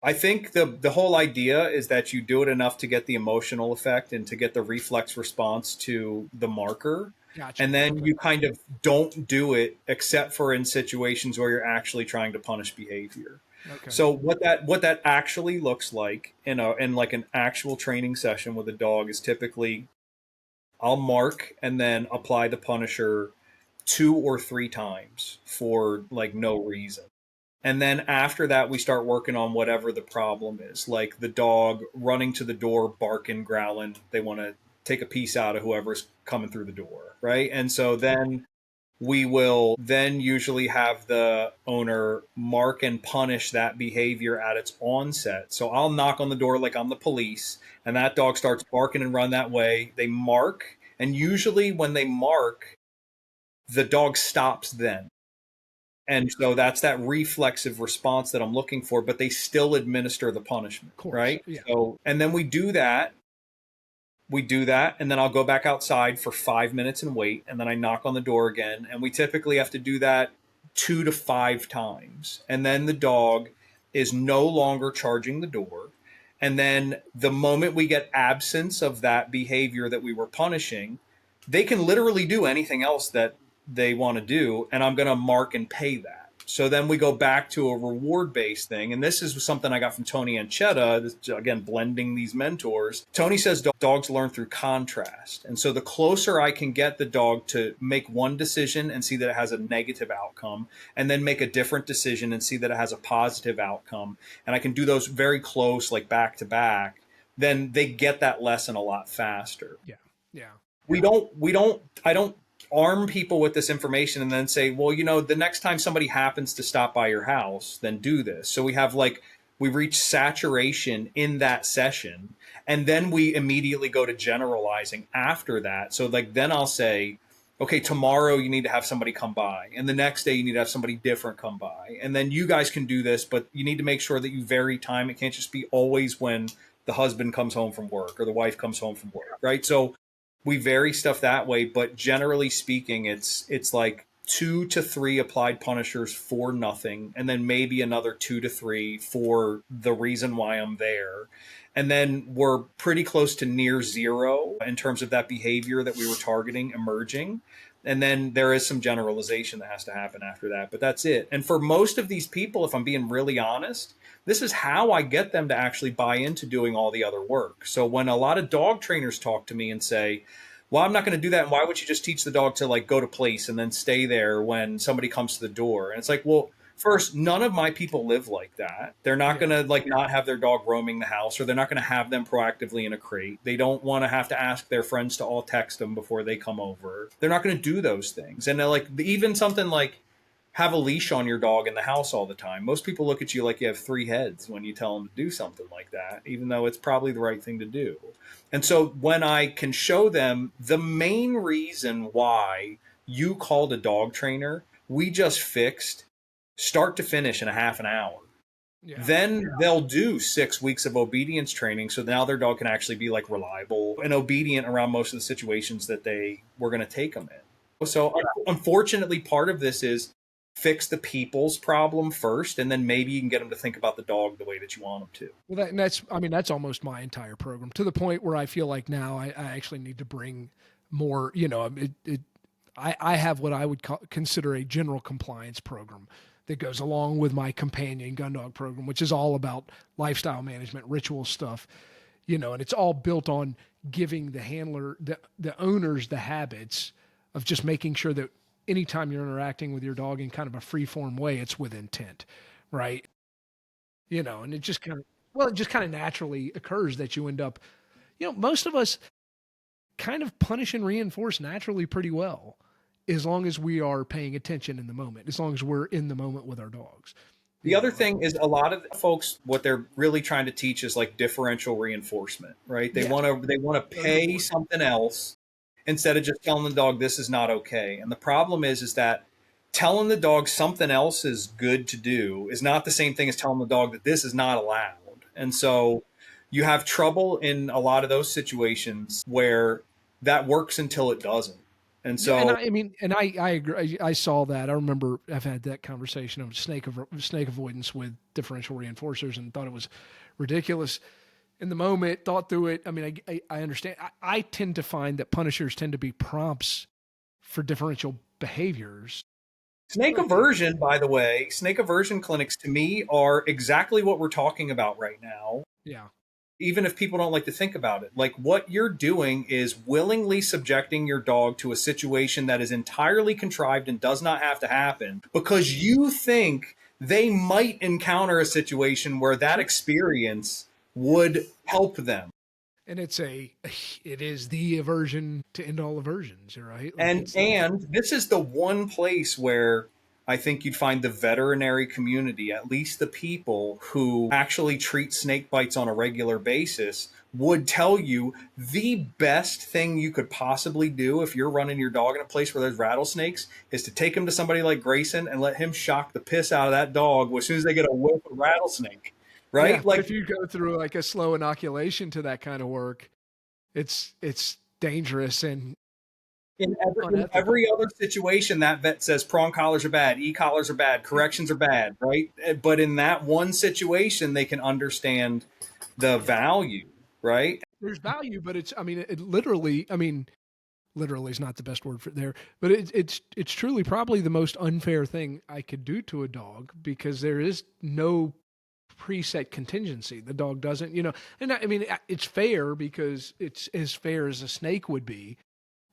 I think the whole idea is that you do it enough to get the emotional effect and to get the reflex response to the marker. Gotcha. And then you kind of don't do it except for in situations where you're actually trying to punish behavior. Okay. So what that actually looks like in like an actual training session with a dog is typically I'll mark and then apply the punisher 2 or 3 times for like no reason. And then after that, we start working on whatever the problem is, like the dog running to the door, barking, growling. They want to take a piece out of whoever's coming through the door, right? And so then we will then usually have the owner mark and punish that behavior at its onset. So I'll knock on the door like I'm the police, and that dog starts barking and run that way. They mark, and usually when they mark, the dog stops then. And so that's that reflexive response that I'm looking for, but they still administer the punishment, right? Yeah. So, and then we do that, and then I'll go back outside for 5 minutes and wait, and then I knock on the door again, and we typically have to do that 2 to 5 times, and then the dog is no longer charging the door, and then the moment we get absence of that behavior that we were punishing, they can literally do anything else that they want to do, and I'm going to mark and pay that. So then we go back to a reward-based thing, and this is something I got from Tony Anchetta, this, again, blending these mentors. Tony says dogs learn through contrast, and so the closer I can get the dog to make one decision and see that it has a negative outcome, and then make a different decision and see that it has a positive outcome, and I can do those very close, like back to back, then they get that lesson a lot faster. Yeah. I don't arm people with this information and then say, well, the next time somebody happens to stop by your house, then do this. So we reach saturation in that session, and then we immediately go to generalizing after that. So then I'll say, okay, tomorrow you need to have somebody come by, and the next day you need to have somebody different come by. And then you guys can do this, but you need to make sure that you vary time. It can't just be always when the husband comes home from work or the wife comes home from work, right? So we vary stuff that way, but generally speaking, it's like 2 to 3 applied punishers for nothing, and then maybe another 2 to 3 for the reason why I'm there. And then we're pretty close to near zero in terms of that behavior that we were targeting emerging. And then there is some generalization that has to happen after that, but that's it. And for most of these people, if I'm being really honest, this is how I get them to actually buy into doing all the other work. So when a lot of dog trainers talk to me and say, well, I'm not going to do that, and why would you just teach the dog to go to place and then stay there when somebody comes to the door? And it's like, well, first, none of my people live like that. They're not going to not have their dog roaming the house, or they're not going to have them proactively in a crate. They don't want to have to ask their friends to all text them before they come over. They're not going to do those things. And even something like have a leash on your dog in the house all the time. Most people look at you like you have 3 heads when you tell them to do something like that, even though it's probably the right thing to do. And so when I can show them the main reason why you called a dog trainer, we just fixed start to finish in a half an hour. Then they'll do 6 weeks of obedience training. So now their dog can actually be reliable and obedient around most of the situations that they were going to take them in. So unfortunately, part of this is fix the people's problem first, and then maybe you can get them to think about the dog the way that you want them to. Well, that's almost my entire program, to the point where I feel like now I actually need to bring more, I have what I would consider a general compliance program that goes along with my companion gun dog program, which is all about lifestyle management, ritual stuff, and it's all built on giving the handler, the owners, the habits of just making sure that anytime you're interacting with your dog in kind of a free form way, it's with intent, right? And it just kind of naturally occurs that you end up, most of us kind of punish and reinforce naturally pretty well, as long as we are paying attention in the moment, as long as we're in the moment with our dogs. The other thing is, a lot of folks, what they're really trying to teach is like differential reinforcement, right? They want to pay something else instead of just telling the dog this is not okay. And the problem is that telling the dog something else is good to do is not the same thing as telling the dog that this is not allowed. And so you have trouble in a lot of those situations where that works until it doesn't. And so, I agree. I saw that. I remember I've had that conversation of snake avoidance with differential reinforcers and thought it was ridiculous. In the moment, thought through it. I mean, I understand. I tend to find that punishers tend to be prompts for differential behaviors. Snake aversion, by the way, snake aversion clinics to me are exactly what we're talking about right now. Yeah. Even if people don't like to think about it, like what you're doing is willingly subjecting your dog to a situation that is entirely contrived and does not have to happen because you think they might encounter a situation where that experience would help them. And it is the aversion to end all aversions, right? Like and this is the one place where I think you'd find the veterinary community, at least the people who actually treat snake bites on a regular basis, would tell you the best thing you could possibly do if you're running your dog in a place where there's rattlesnakes is to take him to somebody like Grayson and let him shock the piss out of that dog as soon as they get a whiff of rattlesnake. Right? Yeah, like if you go through like a slow inoculation to that kind of work, it's dangerous and in every other situation, that vet says prong collars are bad, e-collars are bad, corrections are bad, right? But in that one situation, they can understand the value, right? There's value, but literally is not the best word for there, but it's truly probably the most unfair thing I could do to a dog because there is no preset contingency. The dog doesn't, and it's fair because it's as fair as a snake would be,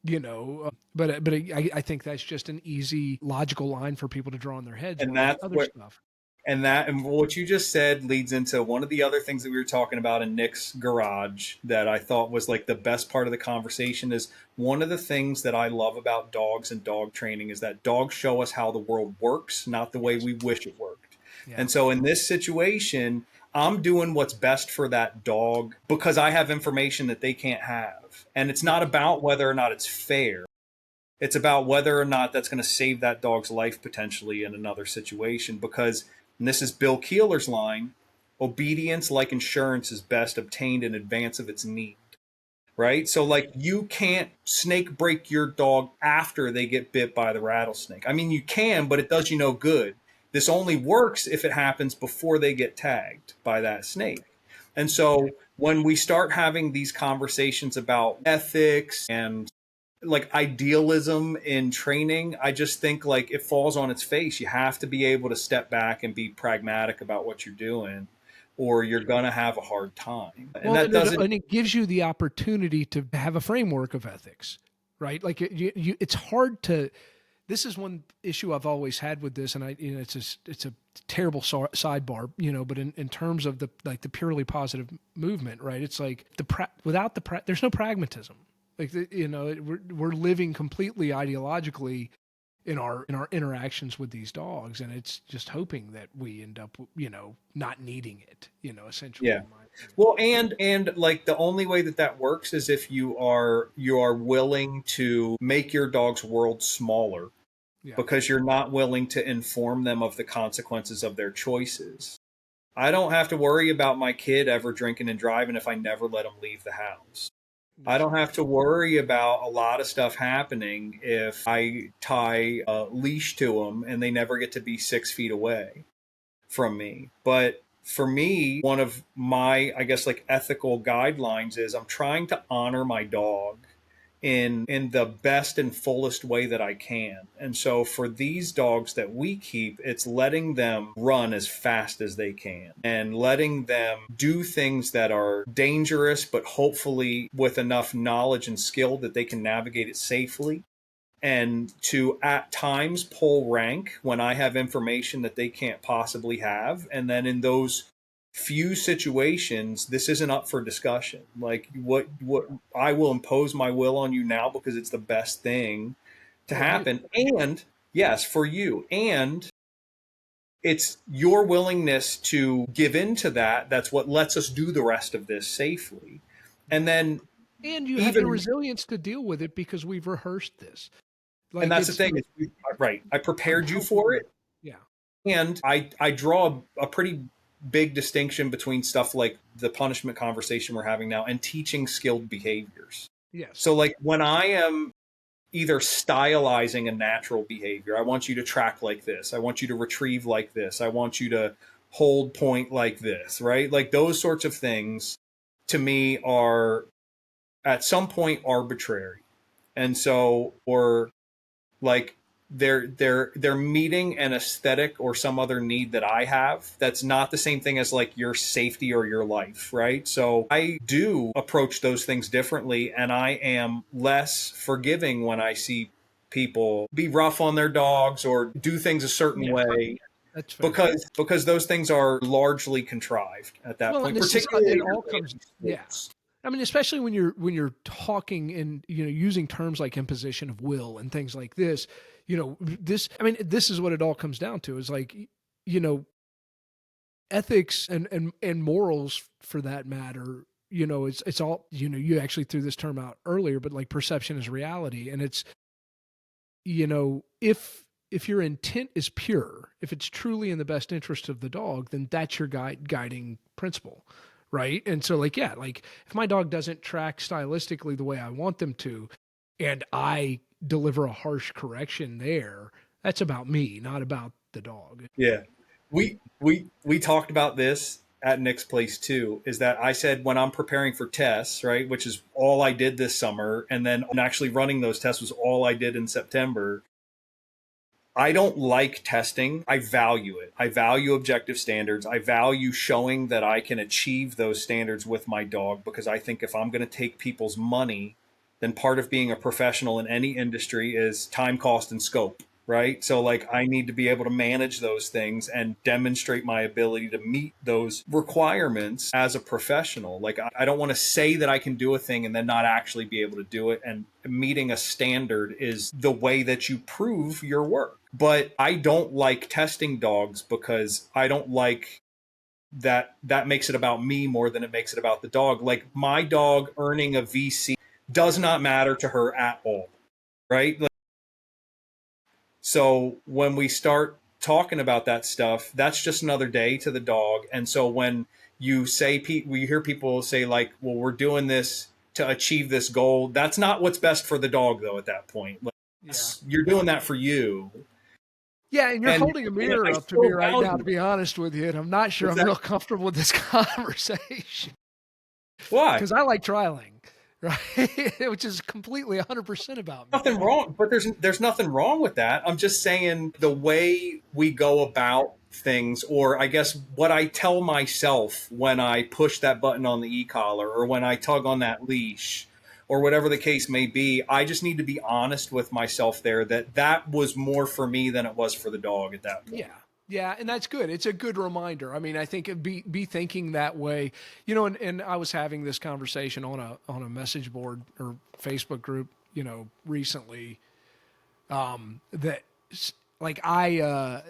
but I think that's just an easy logical line for people to draw in their heads. And that's other stuff. And what you just said leads into one of the other things that we were talking about in Nick's garage that I thought was like the best part of the conversation is one of the things that I love about dogs and dog training is that dogs show us how the world works, not the way we wish it worked. Yeah. And so in this situation, I'm doing what's best for that dog because I have information that they can't have. And it's not about whether or not it's fair. It's about whether or not that's going to save that dog's life potentially in another situation. Because, and this is Bill Keeler's line, obedience like insurance is best obtained in advance of its need. Right? So like you can't snake break your dog after they get bit by the rattlesnake. I mean, you can, but it does you no good. This only works if it happens before they get tagged by that snake. And so when we start having these conversations about ethics and like idealism in training, I just think like it falls on its face. You have to be able to step back and be pragmatic about what you're doing, or you're going to have a hard time. And and it gives you the opportunity to have a framework of ethics, right? Like it's hard to. This is one issue I've always had with this, and it's a terrible sidebar, but in terms of the purely positive movement, right? It's like there's no pragmatism. Like we're living completely ideologically in our interactions with these dogs, and it's just hoping that we end up not needing it, essentially. Yeah. Well, and like the only way that works is if you are willing to make your dog's world smaller. Yeah. Because you're not willing to inform them of the consequences of their choices. I don't have to worry about my kid ever drinking and driving if I never let him leave the house. I don't have to worry about a lot of stuff happening if I tie a leash to them and they never get to be 6 feet away from me. But for me, one of my, I guess, like ethical guidelines is I'm trying to honor my dog in the best and fullest way that I can. And so for these dogs that we keep, it's letting them run as fast as they can and letting them do things that are dangerous, but hopefully with enough knowledge and skill that they can navigate it safely. And to at times pull rank when I have information that they can't possibly have. And then in those few situations, this isn't up for discussion. Like what I will impose my will on you now because it's the best thing to happen. And yes, for you. And it's your willingness to give into that. That's what lets us do the rest of this safely. And then and you have the resilience to deal with it because we've rehearsed this. Like, and that's the thing. Right. I prepared you for it. Yeah. And I draw a pretty big distinction between stuff like the punishment conversation we're having now and teaching skilled behaviors. Yes. So like when I am either stylizing a natural behavior, I want you to track like this. I want you to retrieve like this. I want you to hold point like this, right? Like those sorts of things to me are at some point arbitrary. And so, or like they're meeting an aesthetic or some other need that I have that's not the same thing as like your safety or your life, right? So I do approach those things differently, and I am less forgiving when I see people be rough on their dogs or do things a certain way. That's fair. Because those things are largely contrived at that point. Particularly it all comes, I mean, especially when you're talking and using terms like imposition of will and things like this, this is what it all comes down to is like, ethics and morals for that matter. It's all, you actually threw this term out earlier, but like perception is reality. And it's, if your intent is pure, if it's truly in the best interest of the dog, then that's your guiding principle. Right. And so like, yeah, like if my dog doesn't track stylistically the way I want them to, and I deliver a harsh correction there, that's about me, not about the dog. Yeah. We talked about this at Nick's place too, is that I said when I'm preparing for tests, right, which is all I did this summer, and then actually running those tests was all I did in September. I don't like testing. I value it. I value objective standards. I value showing that I can achieve those standards with my dog, because I think if I'm going to take people's money, then part of being a professional in any industry is time, cost, and scope, right? So like I need to be able to manage those things and demonstrate my ability to meet those requirements as a professional. Like I don't want to say that I can do a thing and then not actually be able to do it. And meeting a standard is the way that you prove your work. But I don't like testing dogs because I don't like that makes it about me more than it makes it about the dog. Like my dog earning a VC does not matter to her at all, right? Like, so when we start talking about that stuff, that's just another day to the dog. And so when you say, we hear people say like, well, we're doing this to achieve this goal. That's not what's best for the dog though at that point. Like, you're doing that for you. Yeah, and you're holding a mirror up to me right now, to be honest with you, and I'm not sure I'm real comfortable with this conversation. Why? Because I like trialing, right? Which is completely 100% about me. Nothing wrong, but there's nothing wrong with that. I'm just saying the way we go about things, or I guess what I tell myself when I push that button on the e-collar or when I tug on that leash, or whatever the case may be, I just need to be honest with myself there that was more for me than it was for the dog at that point. Yeah, and that's good. It's a good reminder. I mean, I think be thinking that way, and I was having this conversation on a message board or Facebook group, recently, that like I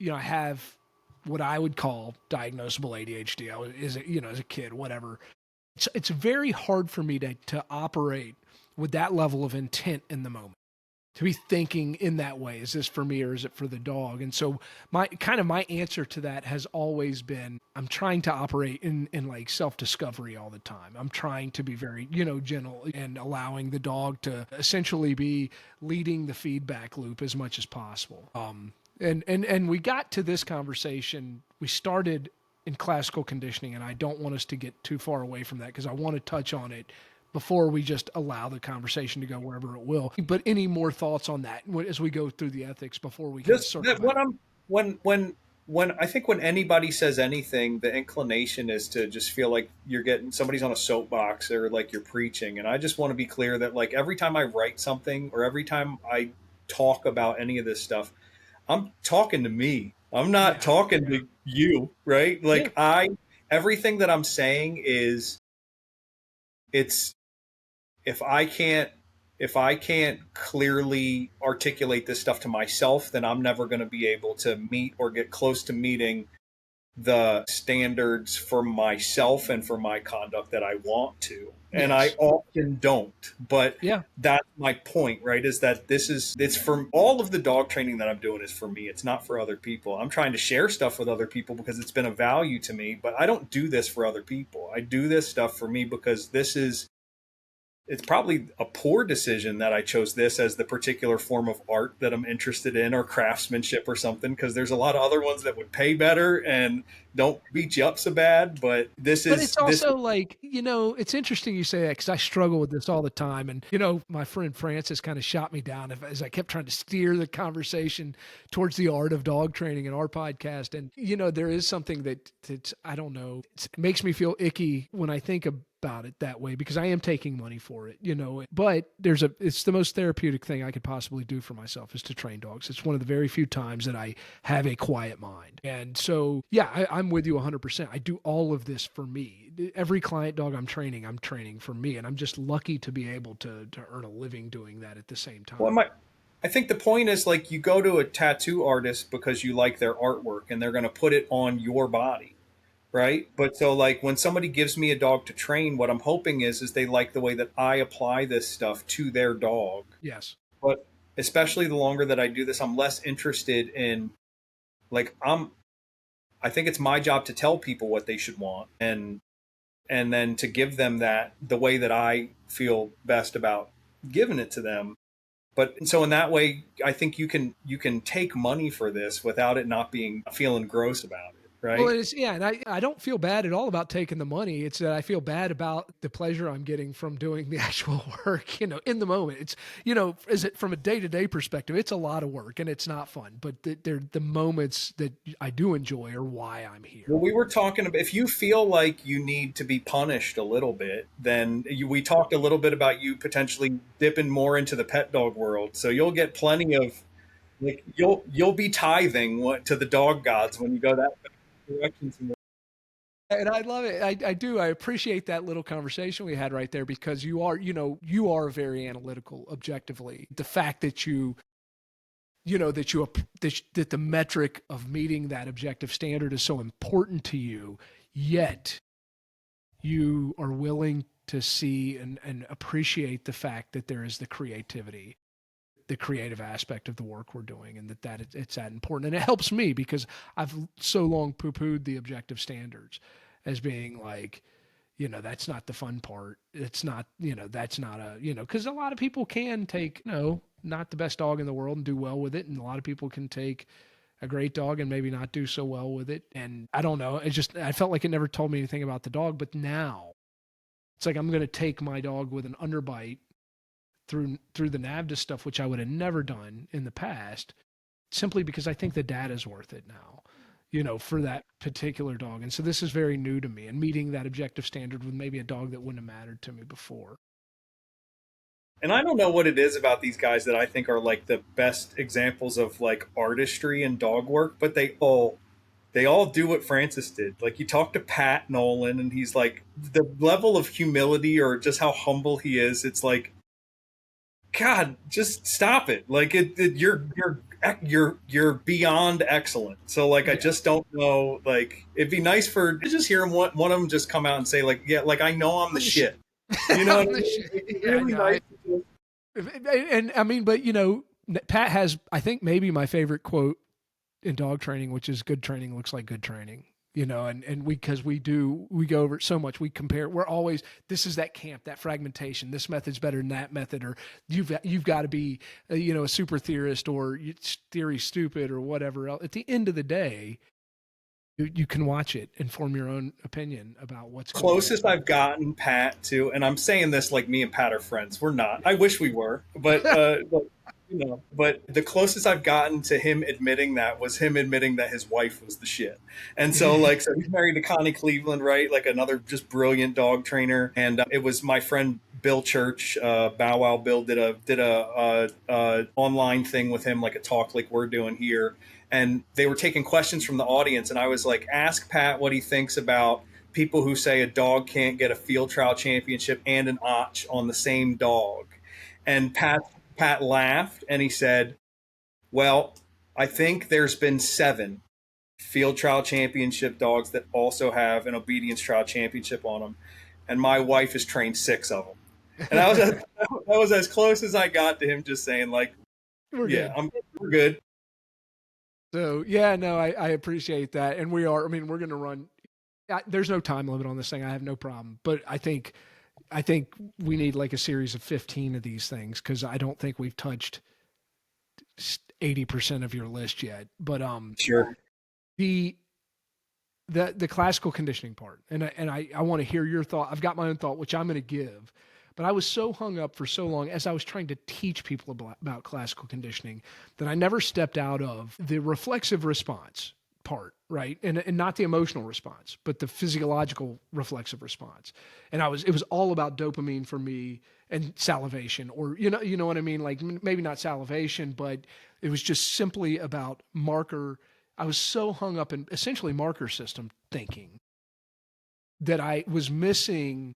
have what I would call diagnosable ADHD. As a kid, whatever. It's very hard for me to operate with that level of intent in the moment. to be thinking in that way. Is this for me or is it for the dog? And so my answer to that has always been, I'm trying to operate in like self-discovery all the time. I'm trying to be very, gentle and allowing the dog to essentially be leading the feedback loop as much as possible. And we got to this conversation, we started in classical conditioning, and I don't want us to get too far away from that because I want to touch on it before we just allow the conversation to go wherever it will. But any more thoughts on that as we go through the ethics before we Just circle what back? when I think when anybody says anything, the inclination is to just feel like you're getting somebody's on a soapbox or like you're preaching. And I just want to be clear that like every time I write something or every time I talk about any of this stuff, I'm talking to me. I'm not talking to you, right? Like everything that I'm saying is it's if I can't clearly articulate this stuff to myself, then I'm never going to be able to meet or get close to meeting the standards for myself and for my conduct that I want to. And I often don't. But that's my point, right? Is that it's for all of the dog training that I'm doing is for me. It's not for other people. I'm trying to share stuff with other people because it's been a value to me, but I don't do this for other people. I do this stuff for me because it's probably a poor decision that I chose this as the particular form of art that I'm interested in, or craftsmanship or something, because there's a lot of other ones that would pay better and don't beat you up so bad. But it's also like, it's interesting you say that because I struggle with this all the time. And, my friend Francis kind of shot me down as I kept trying to steer the conversation towards the art of dog training in our podcast. And, there is something that I don't know, it makes me feel icky when I think about it that way because I am taking money for it, but it's the most therapeutic thing I could possibly do for myself is to train dogs. It's one of the very few times that I have a quiet mind. And so, I'm with you 100%. I do all of this for me. Every client dog I'm training for me. And I'm just lucky to be able to earn a living doing that at the same time. Well, I think the point is like you go to a tattoo artist because you like their artwork and they're going to put it on your body. Right. But so like when somebody gives me a dog to train, what I'm hoping is they like the way that I apply this stuff to their dog. Yes. But especially the longer that I do this, I'm less interested in like I think it's my job to tell people what they should want and then to give them that the way that I feel best about giving it to them. But so in that way, I think you can take money for this without it not feeling gross about it. Right. Well, and I don't feel bad at all about taking the money. It's that I feel bad about the pleasure I'm getting from doing the actual work, in the moment. It's, is it from a day-to-day perspective, it's a lot of work and it's not fun, but they're the moments that I do enjoy are why I'm here. Well, we were talking about, if you feel like you need to be punished a little bit, then we talked a little bit about you potentially dipping more into the pet dog world. So you'll get plenty of, like, you'll be tithing to the dog gods when you go that direction. And I love it. I do. I appreciate that little conversation we had right there because you are very analytical, objectively. The fact that that the metric of meeting that objective standard is so important to you, yet you are willing to see and appreciate the fact that there is the creativity, the creative aspect of the work we're doing, and that it's that important. And it helps me because I've so long poo-pooed the objective standards as being like, that's not the fun part. It's not, that's not because a lot of people can take, not the best dog in the world and do well with it. And a lot of people can take a great dog and maybe not do so well with it. And I don't know. I felt like it never told me anything about the dog, but now it's like, I'm going to take my dog with an underbite through the NAVDA stuff, which I would have never done in the past, simply because I think the data is worth it now, for that particular dog. And so this is very new to me, and meeting that objective standard with maybe a dog that wouldn't have mattered to me before. And I don't know what it is about these guys that I think are like the best examples of like artistry and dog work, but they all do what Francis did. Like you talk to Pat Nolan and he's like, the level of humility or just how humble he is. It's like, God, just stop it. Like you're beyond excellent. So like, I just don't know, like it'd be nice to just hear one of them just come out and say like, yeah, like I know I'm the shit. You know what I mean? And I mean, but Pat has, I think, maybe my favorite quote in dog training, which is good training looks like good training, and because we go over it so much, we compare, we're always, this is that camp, that fragmentation, this method's better than that method, or you've got to be, a super theorist, or theory stupid, or whatever else. At the end of the day, you can watch it and form your own opinion about what's closest I've gotten Pat to, and I'm saying this like me and Pat are friends. We're not. I wish we were, but but the closest I've gotten to him admitting that was him admitting that his wife was the shit. And so so he's married to Connie Cleveland, right? Like another just brilliant dog trainer. And it was my friend Bill Church, Bow Wow Bill did a online thing with him, like a talk like we're doing here. And they were taking questions from the audience. And I was like, ask Pat what he thinks about people who say a dog can't get a field trial championship and an Otch on the same dog. And Pat laughed and he said, well, I think there's been 7 field trial championship dogs that also have an obedience trial championship on them. And my wife has trained 6 of them. And that was as close as I got to him just saying, like, we're good. So, yeah, no, I appreciate that. And we're going to run. There's no time limit on this thing. I have no problem. But I think we need like a series of 15 of these things, because I don't think we've touched 80% of your list yet. But sure. The classical conditioning part, and I want to hear your thought. I've got my own thought, which I'm going to give. But I was so hung up for so long as I was trying to teach people about classical conditioning that I never stepped out of the reflexive response part, right? And not the emotional response, but the physiological reflexive response. And it was all about dopamine for me, and salivation, or, you know what I mean? Like maybe not salivation, but it was just simply about marker. I was so hung up in essentially marker system thinking that I was missing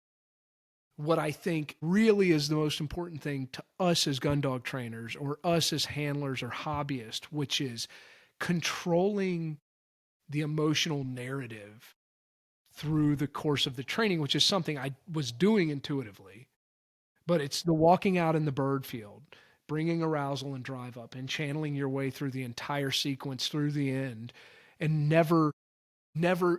what I think really is the most important thing to us as gun dog trainers, or us as handlers or hobbyists, which is controlling the emotional narrative through the course of the training, which is something I was doing intuitively. But it's the walking out in the bird field, bringing arousal and drive up, and channeling your way through the entire sequence through the end, and never,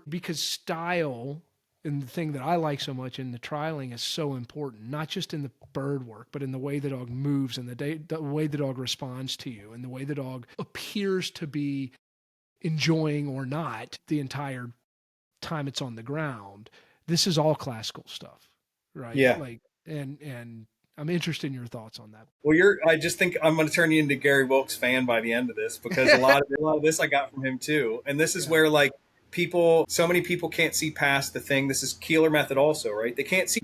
because style, and the thing that I like so much in the trialing, is so important, not just in the bird work, but in the way the dog moves, and the way the dog responds to you, and the way the dog appears to be enjoying or not the entire time it's on the ground. This is all classical stuff, right? Yeah. Like, and I'm interested in your thoughts on that. Well, I just think I'm going to turn you into Gary Wilkes fan by the end of this, because a lot of this I got from him too. And this is where, like, so many people can't see past the thing. This is Keeler Method also, right? They can't see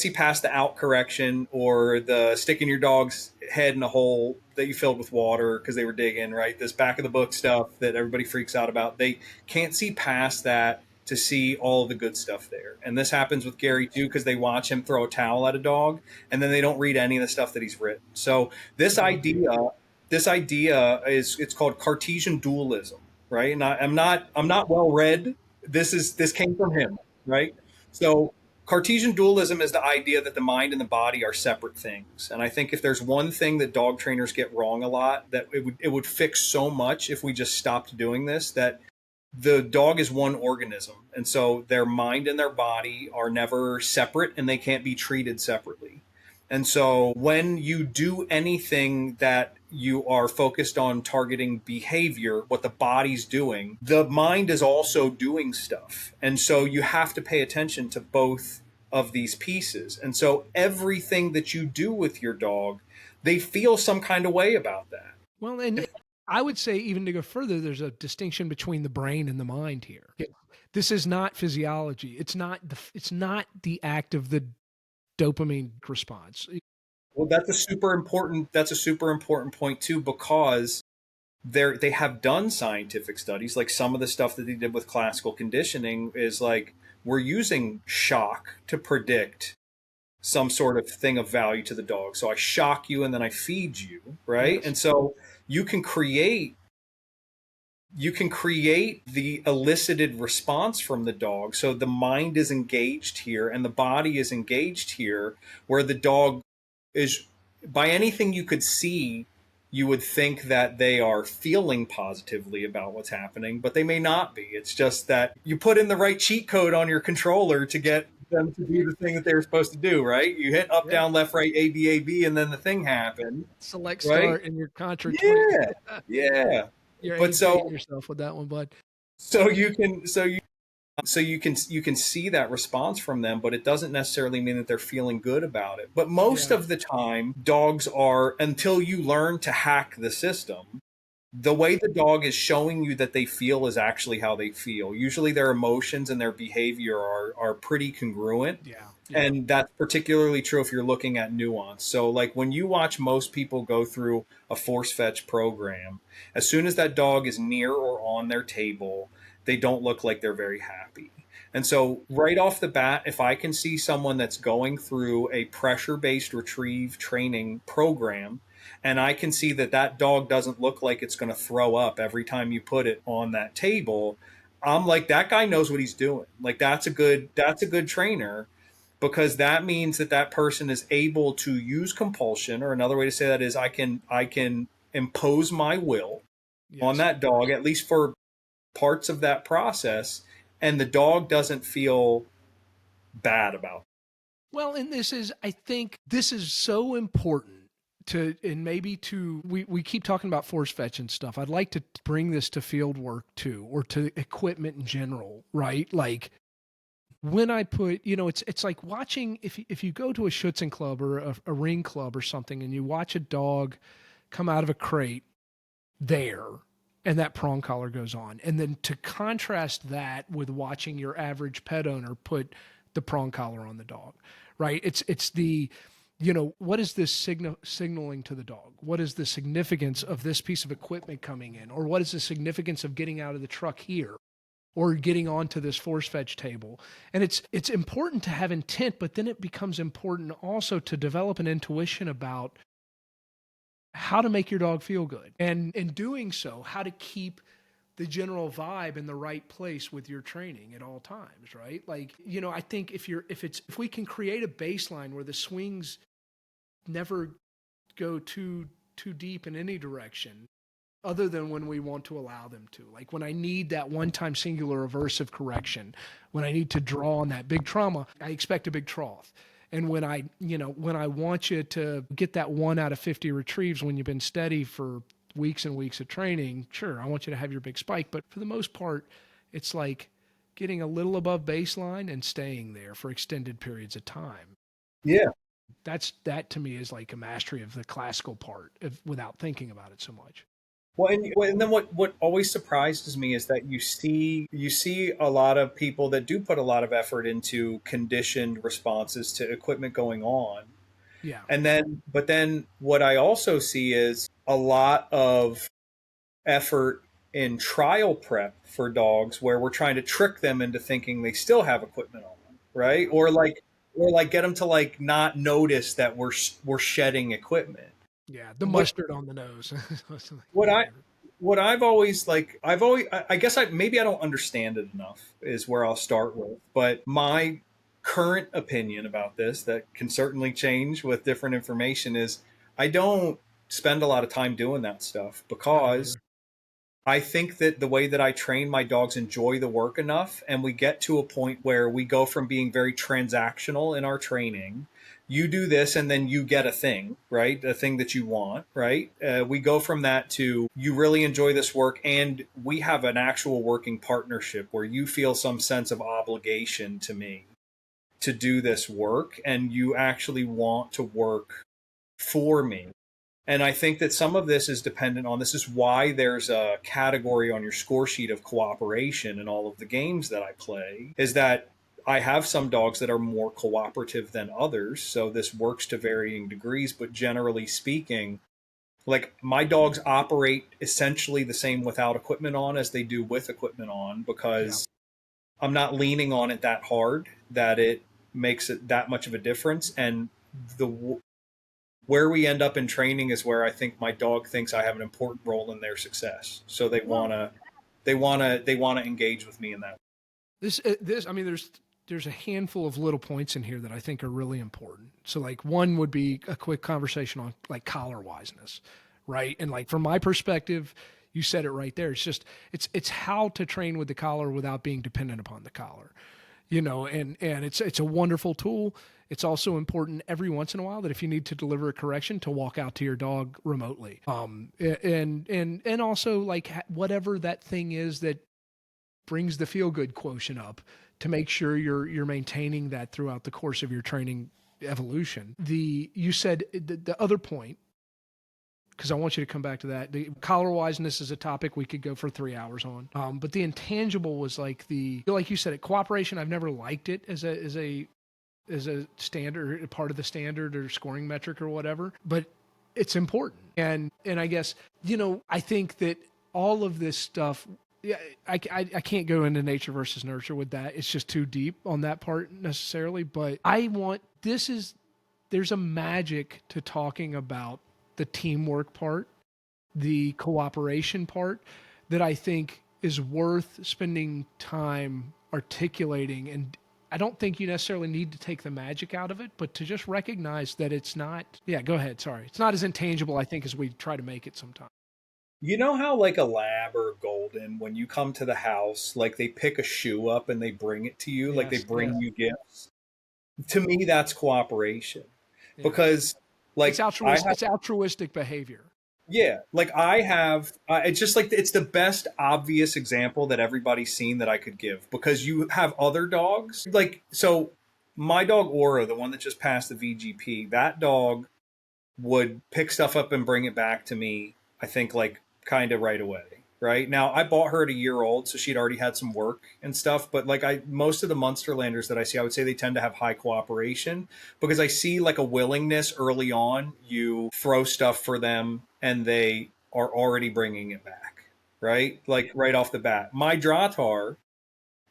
past the out correction, or the sticking your dog's head in a hole that you filled with water because they were digging, right? This back of the book stuff that everybody freaks out about. They can't see past that to see all the good stuff there. And this happens with Gary too, because they watch him throw a towel at a dog and then they don't read any of the stuff that he's written. So this idea is, it's called Cartesian dualism, right? And I'm not well read. This came from him, right? So Cartesian dualism is the idea that the mind and the body are separate things. And I think if there's one thing that dog trainers get wrong a lot, that it would fix so much if we just stopped doing this, that the dog is one organism. And so their mind and their body are never separate, and they can't be treated separately. And so when you do anything that you are focused on targeting behavior, what the body's doing, the mind is also doing stuff. And so you have to pay attention to both of these pieces. And so everything that you do with your dog, they feel some kind of way about that. Well, and I would say, even to go further, there's a distinction between the brain and the mind here. This is not physiology. It's not the act of the dopamine response. Well, that's a super important point too, because they have done scientific studies. Like some of the stuff that they did with classical conditioning is like, we're using shock to predict some sort of thing of value to the dog. So I shock you and then I feed you, right? Yes. And so you can create the elicited response from the dog. So the mind is engaged here and the body is engaged here, where the dog is by anything you could see, you would think that they are feeling positively about what's happening, but they may not be. It's just that you put in the right cheat code on your controller to get them to do the thing that they're supposed to do, right? You hit up, Yeah. down, left, right, A, B, A, B, and then the thing happened, Select right? start in your Contra 20. Yeah, yeah. You're But dating yourself with that one, bud. so you can see that response from them, but it doesn't necessarily mean that they're feeling good about it. But most Yeah. of the time, dogs are, until you learn to hack the system, the way the dog is showing you that they feel is actually how they feel. Usually their emotions and their behavior are pretty congruent. Yeah. Yeah. And that's particularly true if you're looking at nuance. So, like when you watch most people go through a force fetch program, as soon as that dog is near or on their table, they don't look like they're very happy. And so, right off the bat, if I can see someone that's going through a pressure based retrieve training program, and I can see that that dog doesn't look like it's going to throw up every time you put it on that table, I'm like, that guy knows what he's doing. Like that's a good trainer, because that means that that person is able to use compulsion, or another way to say that is I can impose my will on Yes. that dog, at least for parts of that process, and the dog doesn't feel bad about it. Well, and I think this is so important to, and maybe to, we keep talking about force fetch and stuff. I'd like to bring this to field work too, or to equipment in general, right? Like when I put, it's like watching, if you go to a Schutzen club or a ring club or something, and you watch a dog come out of a crate there, and that prong collar goes on. And then to contrast that with watching your average pet owner put the prong collar on the dog, right? It's the, what is this signaling to the dog? What is the significance of this piece of equipment coming in? Or what is the significance of getting out of the truck here? Or getting onto this force fetch table. And it's important to have intent, but then it becomes important also to develop an intuition about how to make your dog feel good. And in doing so, how to keep the general vibe in the right place with your training at all times, right? Like, I think if we can create a baseline where the swings never go too deep in any direction, other than when we want to allow them to. Like when I need that one-time singular aversive correction, when I need to draw on that big trauma, I expect a big trough. And when I want you to get that 1 out of 50 retrieves when you've been steady for weeks and weeks of training, sure, I want you to have your big spike. But for the most part, it's like getting a little above baseline and staying there for extended periods of time. Yeah. That to me is like a mastery of the classical part without thinking about it so much. Well, and then what always surprises me is that you see a lot of people that do put a lot of effort into conditioned responses to equipment going on. Yeah. But then what I also see is a lot of effort in trial prep for dogs where we're trying to trick them into thinking they still have equipment on, right? Or get them to like not notice that we're shedding equipment. Yeah, the What mustard on the nose. what I what I've always like I've always I guess maybe I don't understand it enough is where I'll start with. But my current opinion about this, that can certainly change with different information, is I don't spend a lot of time doing that stuff, because I think that the way that I train my dogs enjoy the work enough, and we get to a point where we go from being very transactional in our training. You do this and then you get a thing, right? A thing that you want, right? We go from that to you really enjoy this work, and we have an actual working partnership where you feel some sense of obligation to me to do this work, and you actually want to work for me. And I think that some of this is dependent on, this is why there's a category on your score sheet of cooperation in all of the games that I play, is that I have some dogs that are more cooperative than others. So this works to varying degrees, but generally speaking, like my dogs operate essentially the same without equipment on as they do with equipment on, because I'm not leaning on it that hard that it makes it that much of a difference. And the where we end up in training is where I think my dog thinks I have an important role in their success. So they want to engage with me in that. This I mean, there's there's a handful of little points in here that I think are really important. So like one would be a quick conversation on like collar wiseness, right? And like from my perspective, you said it right there. It's just it's how to train with the collar without being dependent upon the collar. And it's a wonderful tool. It's also important every once in a while that if you need to deliver a correction, to walk out to your dog remotely. And also like whatever that thing is that brings the feel good quotient up, to make sure you're maintaining that throughout the course of your training evolution. You said the other point, because I want you to come back to that. The collar wiseness is a topic we could go for 3 hours on. But the intangible was like like you said, cooperation. I've never liked it as a standard, part of the standard or scoring metric or whatever, but it's important. And I guess, I think that all of this stuff, yeah, I can't go into nature versus nurture with that. It's just too deep on that part necessarily. But there's a magic to talking about the teamwork part, the cooperation part, that I think is worth spending time articulating. And I don't think you necessarily need to take the magic out of it, but to just recognize that it's not, yeah, go ahead. Sorry. It's not as intangible, I think, as we try to make it sometimes. You know how like a lab or a golden, when you come to the house, like they pick a shoe up and they bring it to you, like they Yes, bring yes, you gifts. To me, that's cooperation, yeah. because It's like altruistic. It's altruistic behavior. yeah, like I have, it's just like it's the best obvious example that everybody's seen that I could give, because you have other dogs. Like, so my dog Aura, the one that just passed the VGP, that dog would pick stuff up and bring it back to me, I think like kind of right away. Right now, I bought her at a year old, so she'd already had some work and stuff. But like most of the Munsterlanders that I see, I would say they tend to have high cooperation, because I see like a willingness early on. You throw stuff for them, and they are already bringing it back, right? Like right off the bat. My Dratar,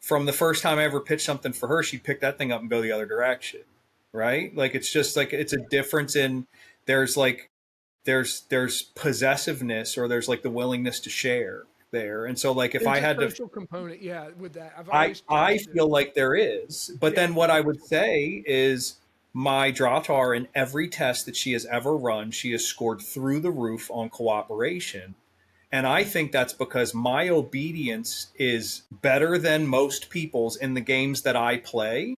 from the first time I ever pitched something for her, she'd pick that thing up and go the other direction, right? Like it's just like it's a difference in there's like there's possessiveness, or there's like the willingness to share there. And so like if There's I a had to, social component, yeah, with that. I've I always I tried to, feel like there is, but yeah, then what I would say is my Dratar, in every test that she has ever run, she has scored through the roof on cooperation. And I think that's because my obedience is better than most people's in the games that I play.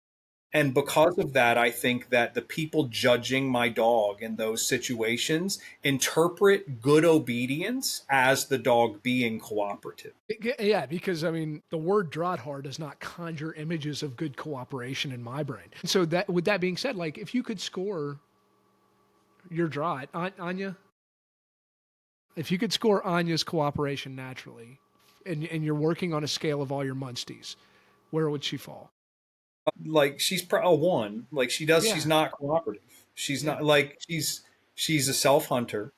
And because of that, I think that the people judging my dog in those situations interpret good obedience as the dog being cooperative. yeah, because I mean, the word Drothar does not conjure images of good cooperation in my brain. So that, with that being said, like if you could score your Drot, Anya, if you could score Anya's cooperation naturally, and you're working on a scale of all your Munsties, where would she fall? Like she's a one. Like she's Yeah, not cooperative. She's yeah, not like she's a self hunter.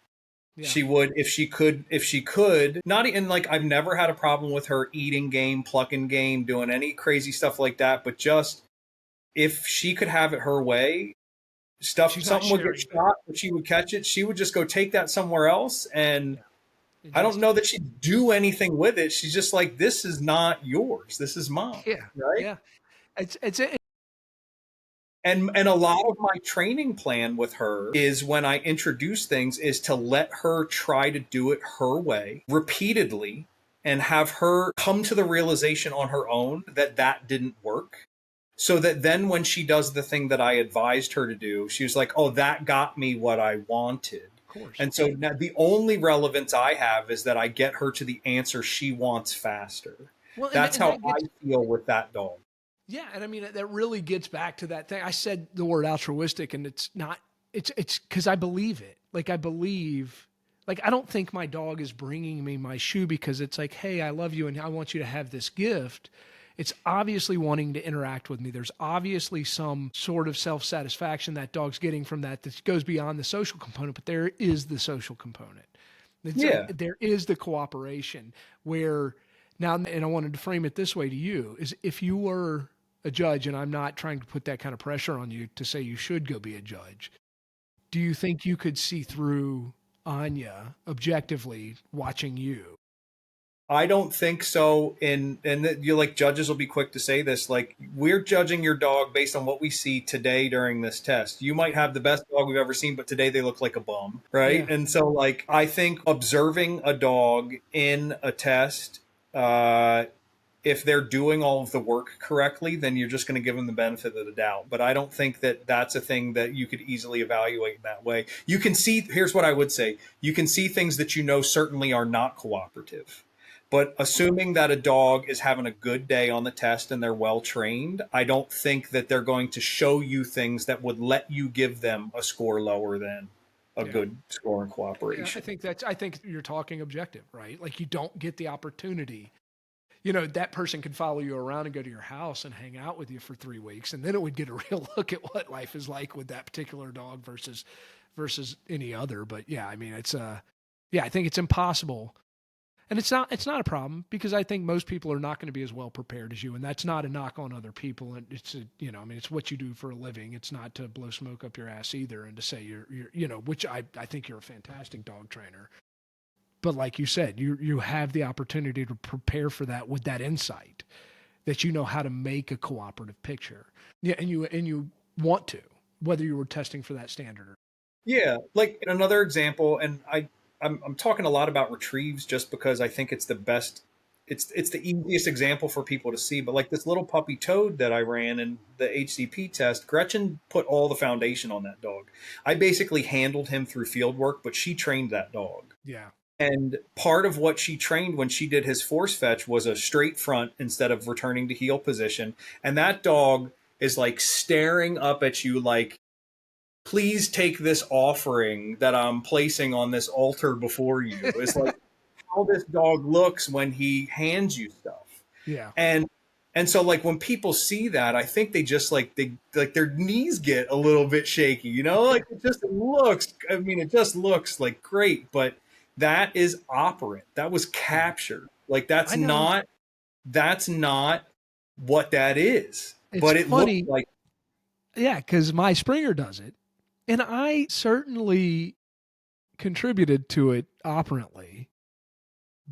yeah. She would, if she could, not even like I've never had a problem with her eating game, plucking game, doing any crazy stuff like that. But just if she could have it her way, She's not something would get sharing. shot, but she would catch it. She would just go take that somewhere else. And Yeah, I don't ingest know it. that she'd do anything with it. She's just like, this is not yours. This is mine. Yeah, Right. yeah. It's And a lot of my training plan with her is, when I introduce things, is to let her try to do it her way repeatedly, and have her come to the realization on her own that that didn't work. So that then when she does the thing that I advised her to do, she was like, oh, that got me what I wanted. of course. And so now the only relevance I have is that I get her to the answer she wants faster. Well, That's and how that I gets, feel with that dog. yeah, and I mean that really gets back to that thing. I said the word altruistic, and it's not. It's because I believe it. Like I believe. Like I don't think my dog is bringing me my shoe because it's like, hey, I love you and I want you to have this gift. It's obviously wanting to interact with me. There's obviously some sort of self satisfaction that dog's getting from that goes beyond the social component. But there is the social component. Yeah. There is the cooperation where now, and I wanted to frame it this way to you, is if you were a judge, and I'm not trying to put that kind of pressure on you to say you should go be a judge, do you think you could see through Anya objectively watching you? I don't think so. You like judges will be quick to say this. Like we're judging your dog based on what we see today during this test. You might have the best dog we've ever seen, but today they look like a bum, right? Yeah. And so, like, I think observing a dog in a test, if they're doing all of the work correctly, then you're just going to give them the benefit of the doubt. But I don't think that that's a thing that you could easily evaluate that way. You can see, here's what I would say, you can see things that you know certainly are not cooperative. But assuming that a dog is having a good day on the test and they're well trained, I don't think that they're going to show you things that would let you give them a score lower than a Yeah. good score in Yeah, cooperation. I think you're talking objective, right? Like you don't get the opportunity. You know, that person could follow you around and go to your house and hang out with you for 3 weeks, and then it would get a real look at what life is like with that particular dog versus any other. But yeah, I mean, yeah, I think it's impossible. And it's not a problem because I think most people are not going to be as well prepared as you, and that's not a knock on other people. And I mean, it's what you do for a living. It's not to blow smoke up your ass either, and to say you're, which I think you're a fantastic dog trainer. But like you said, you have the opportunity to prepare for that with that insight that you know how to make a cooperative picture. Yeah, and you want to, whether you were testing for that standard or. Yeah, like another example, and I'm talking a lot about retrieves just because I think it's the best. It's the easiest example for people to see. But like this little puppy Toad that I ran in the HCP test, Gretchen put all the foundation on that dog. I basically handled him through field work, but she trained that dog. Yeah. And part of what she trained when she did his force fetch was a straight front instead of returning to heel position. And that dog is like staring up at you like, please take this offering that I'm placing on this altar before you. It's like how this dog looks when he hands you stuff. Yeah. And so like when people see that, I think they just they like their knees get a little bit shaky, you know? Like it just looks like great, but that is operant. That was captured. Like I know. that's not what that is. It's But it looks funny. like Yeah, because my Springer does it. And I certainly contributed to it operantly,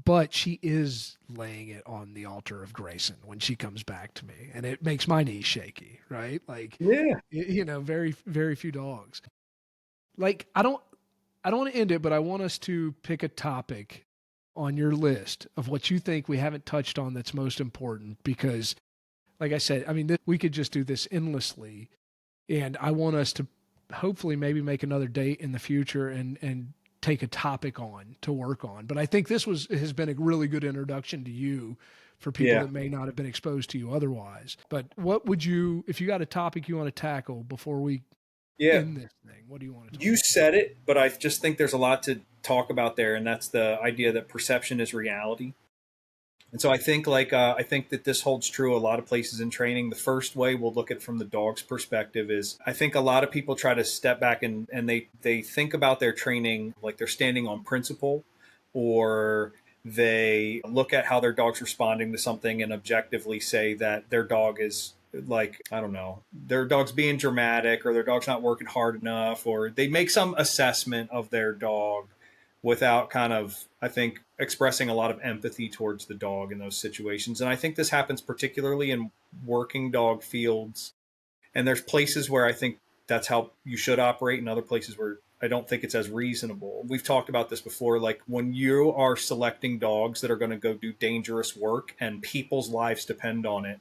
but she is laying it on the altar of Grayson when she comes back to me. And it makes my knees shaky, right? Like, yeah. very, very few dogs. Like, I don't want to end it, but I want us to pick a topic on your list of what you think we haven't touched on that's most important because like I said, I mean, we could just do this endlessly. And I want us to hopefully maybe make another date in the future and take a topic on to work on. But I think this has been a really good introduction to you for people Yeah. that may not have been exposed to you otherwise. But what would you, if you got a topic you want to tackle before we Yeah. end this thing, what do you want to talk You about? said it, but I just think there's a lot to talk about there, and that's the idea that perception is reality. And so I think that this holds true a lot of places in training. The first way we'll look at from the dog's perspective is I think a lot of people try to step back and they think about their training like they're standing on principle, or they look at how their dog's responding to something and objectively say that their dog is like, I don't know, their dog's being dramatic or their dog's not working hard enough, or they make some assessment of their dog without kind of, I think, expressing a lot of empathy towards the dog in those situations. And I think this happens particularly in working dog fields. And there's places where I think that's how you should operate, and other places where I don't think it's as reasonable. We've talked about this before. Like when you are selecting dogs that are going to go do dangerous work and people's lives depend on it,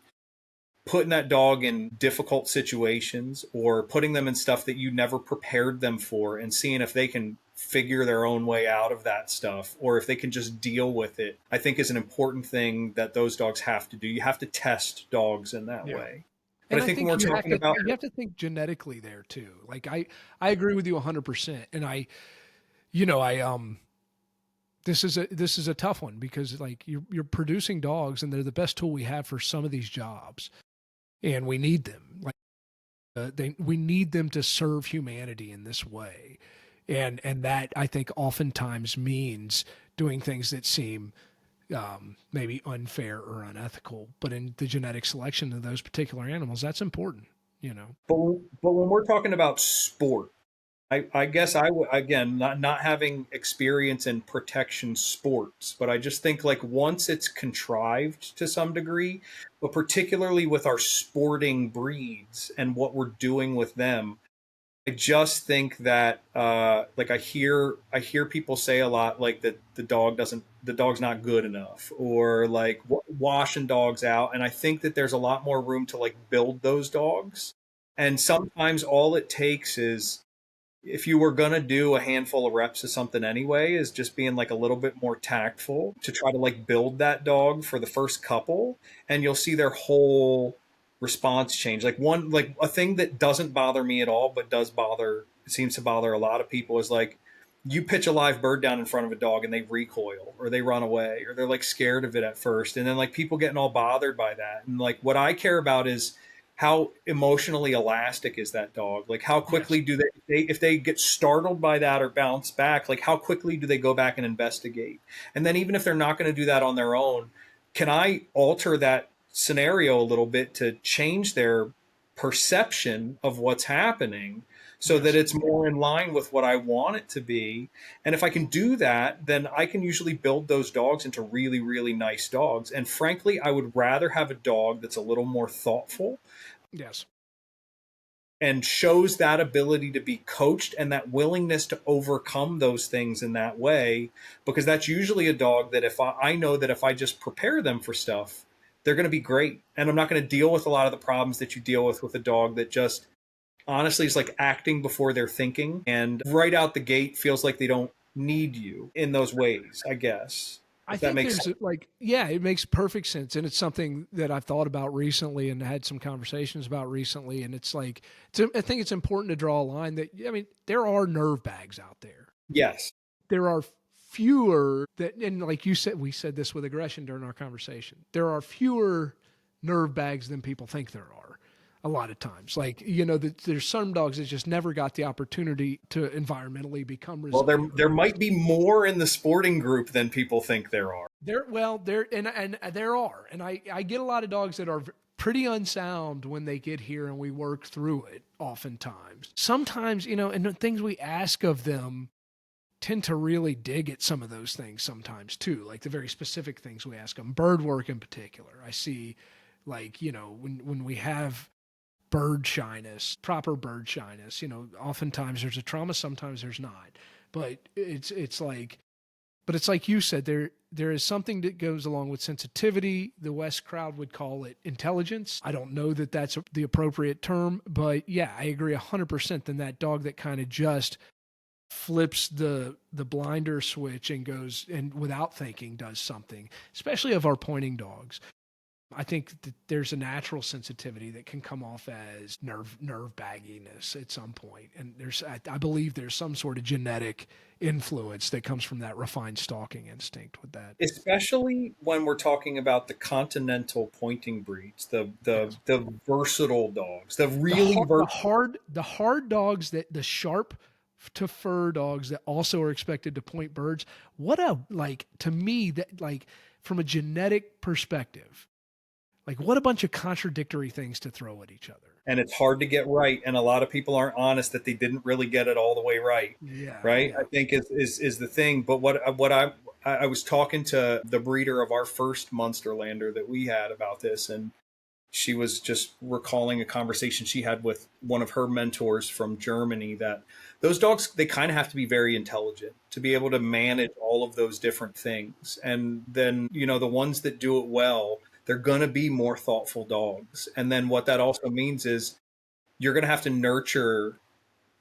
putting that dog in difficult situations or putting them in stuff that you never prepared them for and seeing if they can figure their own way out of that stuff or if they can just deal with it, I think is an important thing that those dogs have to do. You have to test dogs in that Yeah. way. But And I I think when think we're talking about, you have to think genetically there too. Like I agree with you 100%. And you know, this is a tough one because like you're producing dogs and they're the best tool we have for some of these jobs. And we need them. Like we need them to serve humanity in this way. And that I think oftentimes means doing things that seem maybe unfair or unethical. But in the genetic selection of those particular animals, that's important, you know? but when we're talking about sport, I guess I would, again, not having experience in protection sports, but I just think like once it's contrived to some degree, but particularly with our sporting breeds and what we're doing with them, I just think that like I hear people say a lot like that the dog's not good enough, or like washing dogs out, and I think that there's a lot more room to like build those dogs, and sometimes all it takes is, if you were going to do a handful of reps of something anyway, is just being like a little bit more tactful to try to like build that dog for the first couple, and you'll see their whole response change. Like a thing that doesn't bother me at all but does bother, it seems to bother a lot of people, is like you pitch a live bird down in front of a dog and they recoil or they run away or they're like scared of it at first, and then like people getting all bothered by that. And like what I care about is how emotionally elastic is that dog? Like how quickly Yes. do they if they get startled by that or bounce back, like how quickly do they go back and investigate? And then even if they're not going to do that on their own, can I alter that scenario a little bit to change their perception of what's happening so that Yes. it's more in line with what I want it to be? And if I can do that, then I can usually build those dogs into really, really nice dogs. And frankly, I would rather have a dog that's a little more thoughtful Yes. and shows that ability to be coached and that willingness to overcome those things in that way, because that's usually a dog that if I know that if I just prepare them for stuff, they're going to be great, and I'm not going to deal with a lot of the problems that you deal with a dog that just honestly is like acting before they're thinking, and right out the gate feels like they don't need you in those ways, I guess, I if that think makes there's sense. like, yeah, it makes perfect sense. And it's something that I've thought about recently and had some conversations about recently. And it's like, I think it's important to draw a line that, I mean, there are nerve bags out there. Yes. There are fewer that, and like you said, we said this with aggression during our conversation. There are fewer nerve bags than people think there are a lot of times. Like, there's some dogs that just never got the opportunity to environmentally become Well, there resilient. there might be more in the sporting group than people think there are. There and there are, and I get a lot of dogs that are pretty unsound when they get here, and we work through it. Oftentimes, sometimes and the things we ask of them tend to really dig at some of those things. Sometimes too, like the very specific things we ask them, bird work in particular. I see, like when we have bird shyness, proper bird shyness. Oftentimes there's a trauma, sometimes there's not, but it's like you said, there is something that goes along with sensitivity. The West crowd would call it intelligence. I don't know that that's the appropriate term, but yeah, I agree 100%. Then that dog that kind of just flips the blinder switch and goes and without thinking does something, especially of our pointing dogs. I think that there's a natural sensitivity that can come off as nerve bagginess at some point, and I believe there's some sort of genetic influence that comes from that refined stalking instinct with that. Especially when we're talking about the continental pointing breeds, the the Yes. the versatile dogs, the The really hard, the versatile. hard, the hard dogs that the sharp to fur dogs that also are expected to point birds. What a like to me that like from a genetic perspective, like what a bunch of contradictory things to throw at each other. And it's hard to get right, and a lot of people aren't honest that they didn't really get it all the way right. Yeah, Right, I yeah. think is the thing. But what I was talking to the breeder of our first Munsterlander that we had about this, and she was just recalling a conversation she had with one of her mentors from Germany, that those dogs, they kind of have to be very intelligent to be able to manage all of those different things. And then, the ones that do it well, they're going to be more thoughtful dogs. And then what that also means is you're going to have to nurture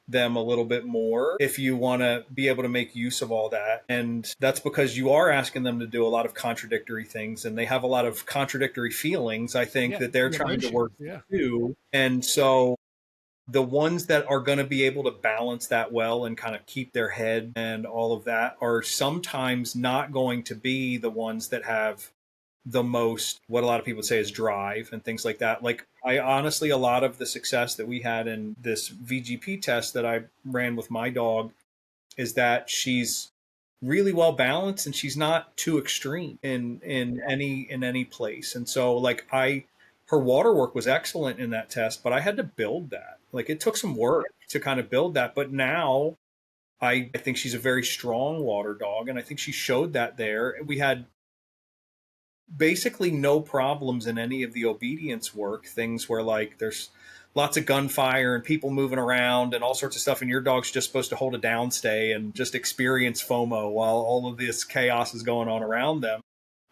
them a little bit more if you want to be able to make use of all that. And that's because you are asking them to do a lot of contradictory things, and they have a lot of contradictory feelings, I think, Yeah, that they're the trying to emotion. work Yeah. through. And so the ones that are going to be able to balance that well and kind of keep their head and all of that are sometimes not going to be the ones that have the most, what a lot of people say is drive and things like that. Like, I honestly, a lot of the success that we had in this VGP test that I ran with my dog is that she's really well balanced and she's not too extreme in any place. And so like her water work was excellent in that test, but I had to build that. Like, it took some work to kind of build that. But now I think she's a very strong water dog, and I think she showed that there. We had basically no problems in any of the obedience work, things where like there's lots of gunfire and people moving around and all sorts of stuff, and your dog's just supposed to hold a downstay and just experience FOMO while all of this chaos is going on around them.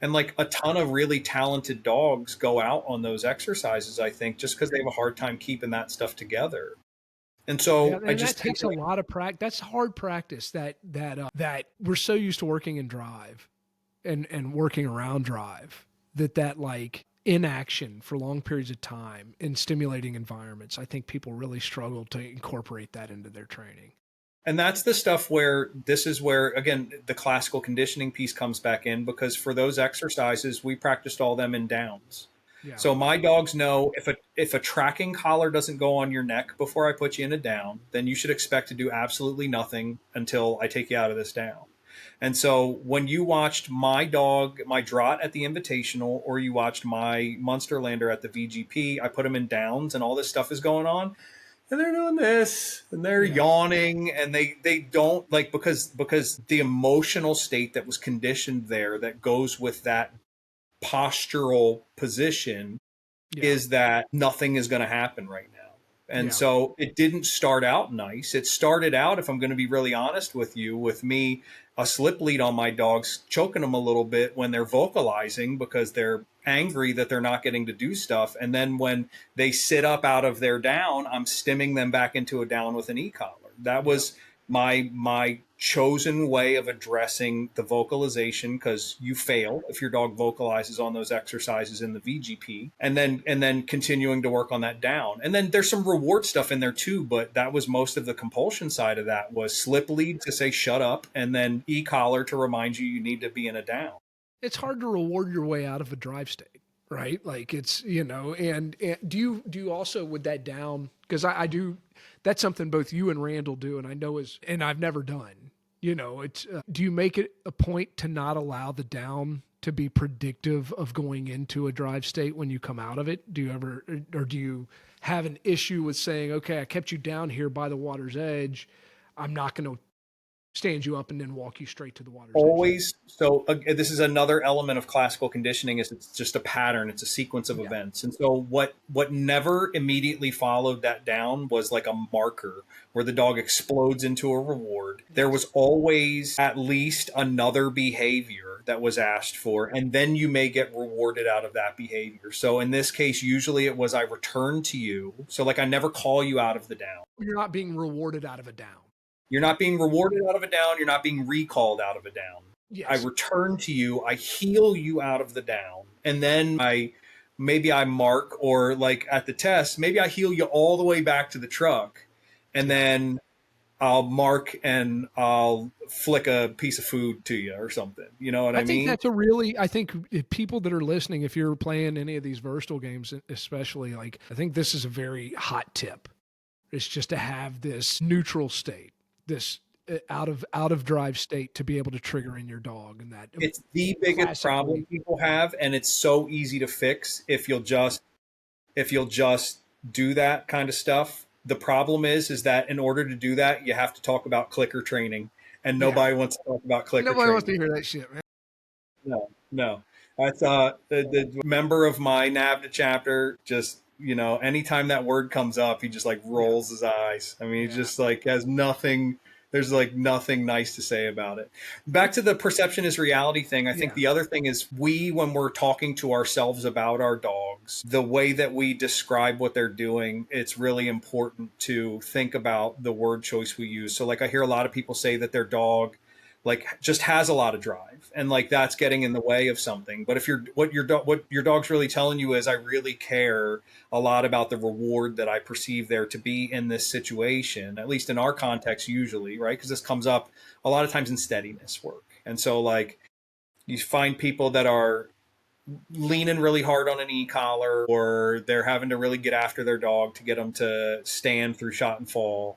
And like a ton of really talented dogs go out on those exercises, I think, just because they have a hard time keeping that stuff together. And so I just that takes a lot of practice. That's hard practice that we're so used to working in drive and working around drive that like inaction for long periods of time in stimulating environments. I think people really struggle to incorporate that into their training. And that's the stuff where this is where, again, the classical conditioning piece comes back in, because for those exercises, we practiced all them in downs. Yeah. So my dogs know if a tracking collar doesn't go on your neck before I put you in a down, then you should expect to do absolutely nothing until I take you out of this down. And so when you watched my dog, my Drott at the Invitational, or you watched my Munsterlander at the VGP, I put them in downs and all this stuff is going on. And they're doing this and they're yawning, and they don't like, because the emotional state that was conditioned there that goes with that postural position is that nothing is going to happen right now. And so it didn't start out nice. It started out, if I'm going to be really honest with you, with me, a slip lead on my dogs, choking them a little bit when they're vocalizing because they're angry that they're not getting to do stuff. And then when they sit up out of their down, I'm stimming them back into a down with an e-collar. That was my chosen way of addressing the vocalization, because you fail if your dog vocalizes on those exercises in the VGP, and then continuing to work on that down. And then there's some reward stuff in there too, but that was most of the compulsion side of that was slip lead to say shut up, and then e-collar to remind you need to be in a down. It's hard to reward your way out of a drive state, right? Like it's, and do you also with that down, because I do, that's something both you and Randall do, and I know and I've never done. It's do you make it a point to not allow the down to be predictive of going into a drive state when you come out of it? Do you ever, or do you have an issue with saying, okay, I kept you down here by the water's edge, I'm not going to stand you up and then walk you straight to the water's always edge? So this is another element of classical conditioning, is it's just a pattern, it's a sequence of events. And so what never immediately followed that down was like a marker where the dog explodes into a reward. There was always at least another behavior that was asked for, and then you may get rewarded out of that behavior. So in this case, usually it was I return to you. So like I never call you out of the down. You're not being rewarded out of a down. You're not being rewarded out of a down. You're not being recalled out of a down. Yes. I return to you. I heal you out of the down. And then maybe I mark, or like at the test, maybe I heal you all the way back to the truck. And then I'll mark and I'll flick a piece of food to you or something. You know what I mean? I think if people that are listening, if you're playing any of these versatile games, especially, like, I think this is a very hot tip. It's just to have this neutral state, this out of drive state, to be able to trigger in your dog. And that it's the biggest problem people have, and it's so easy to fix if you'll just do that kind of stuff. The problem is that in order to do that, you have to talk about clicker training, and nobody wants to talk about clicker training. Nobody wants to hear that shit, man. No. That's the member of my NAVNA chapter, just, anytime that word comes up, he just like rolls his eyes. I mean, he just like has nothing. There's like nothing nice to say about it. Back to the perception is reality thing. I think the other thing is when we're talking to ourselves about our dogs, the way that we describe what they're doing, it's really important to think about the word choice we use. So like I hear a lot of people say that their dog like just has a lot of drive, and like that's getting in the way of something. But if what your dog's really telling you is, I really care a lot about the reward that I perceive there to be in this situation, at least in our context usually, right? Because this comes up a lot of times in steadiness work. And so like you find people that are leaning really hard on an e-collar, or they're having to really get after their dog to get them to stand through shot and fall.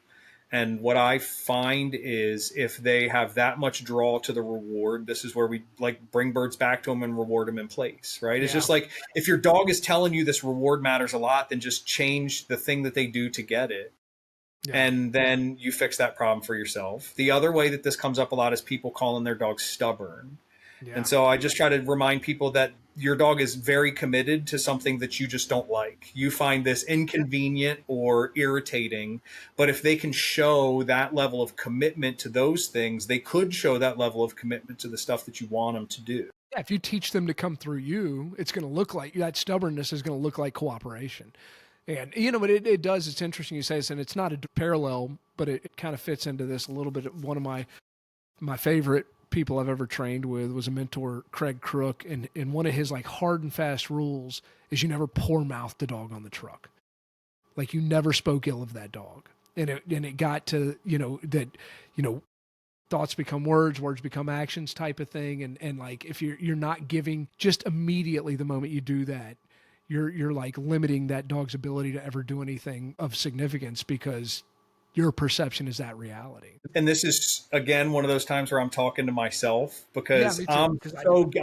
And what I find is if they have that much draw to the reward, this is where we like bring birds back to them and reward them in place, right? It's just like, if your dog is telling you this reward matters a lot, then just change the thing that they do to get it. Yeah. and then you fix that problem for yourself. The other way that this comes up a lot is people calling their dog stubborn. Yeah. And so I just try to remind people that your dog is very committed to something that you just don't like. You find this inconvenient or irritating, but if they can show that level of commitment to those things, they could show that level of commitment to the stuff that you want them to do. Yeah, if you teach them to come through you, it's going to look like that stubbornness is going to look like cooperation. And, you know, but it does. It's interesting you say this, and it's not a parallel, but it kind of fits into this a little bit. One of my favorite people I've ever trained with was a mentor, Craig Crook. And one of his like hard and fast rules is you never poor mouth the dog on the truck. Like you never spoke ill of that dog. And it got to, you know, that, you know, thoughts become words, words become actions type of thing. And like, if you're not giving just immediately the moment you do that, you're like limiting that dog's ability to ever do anything of significance because your perception is that reality. And this is again one of those times where I'm talking to myself because Me too,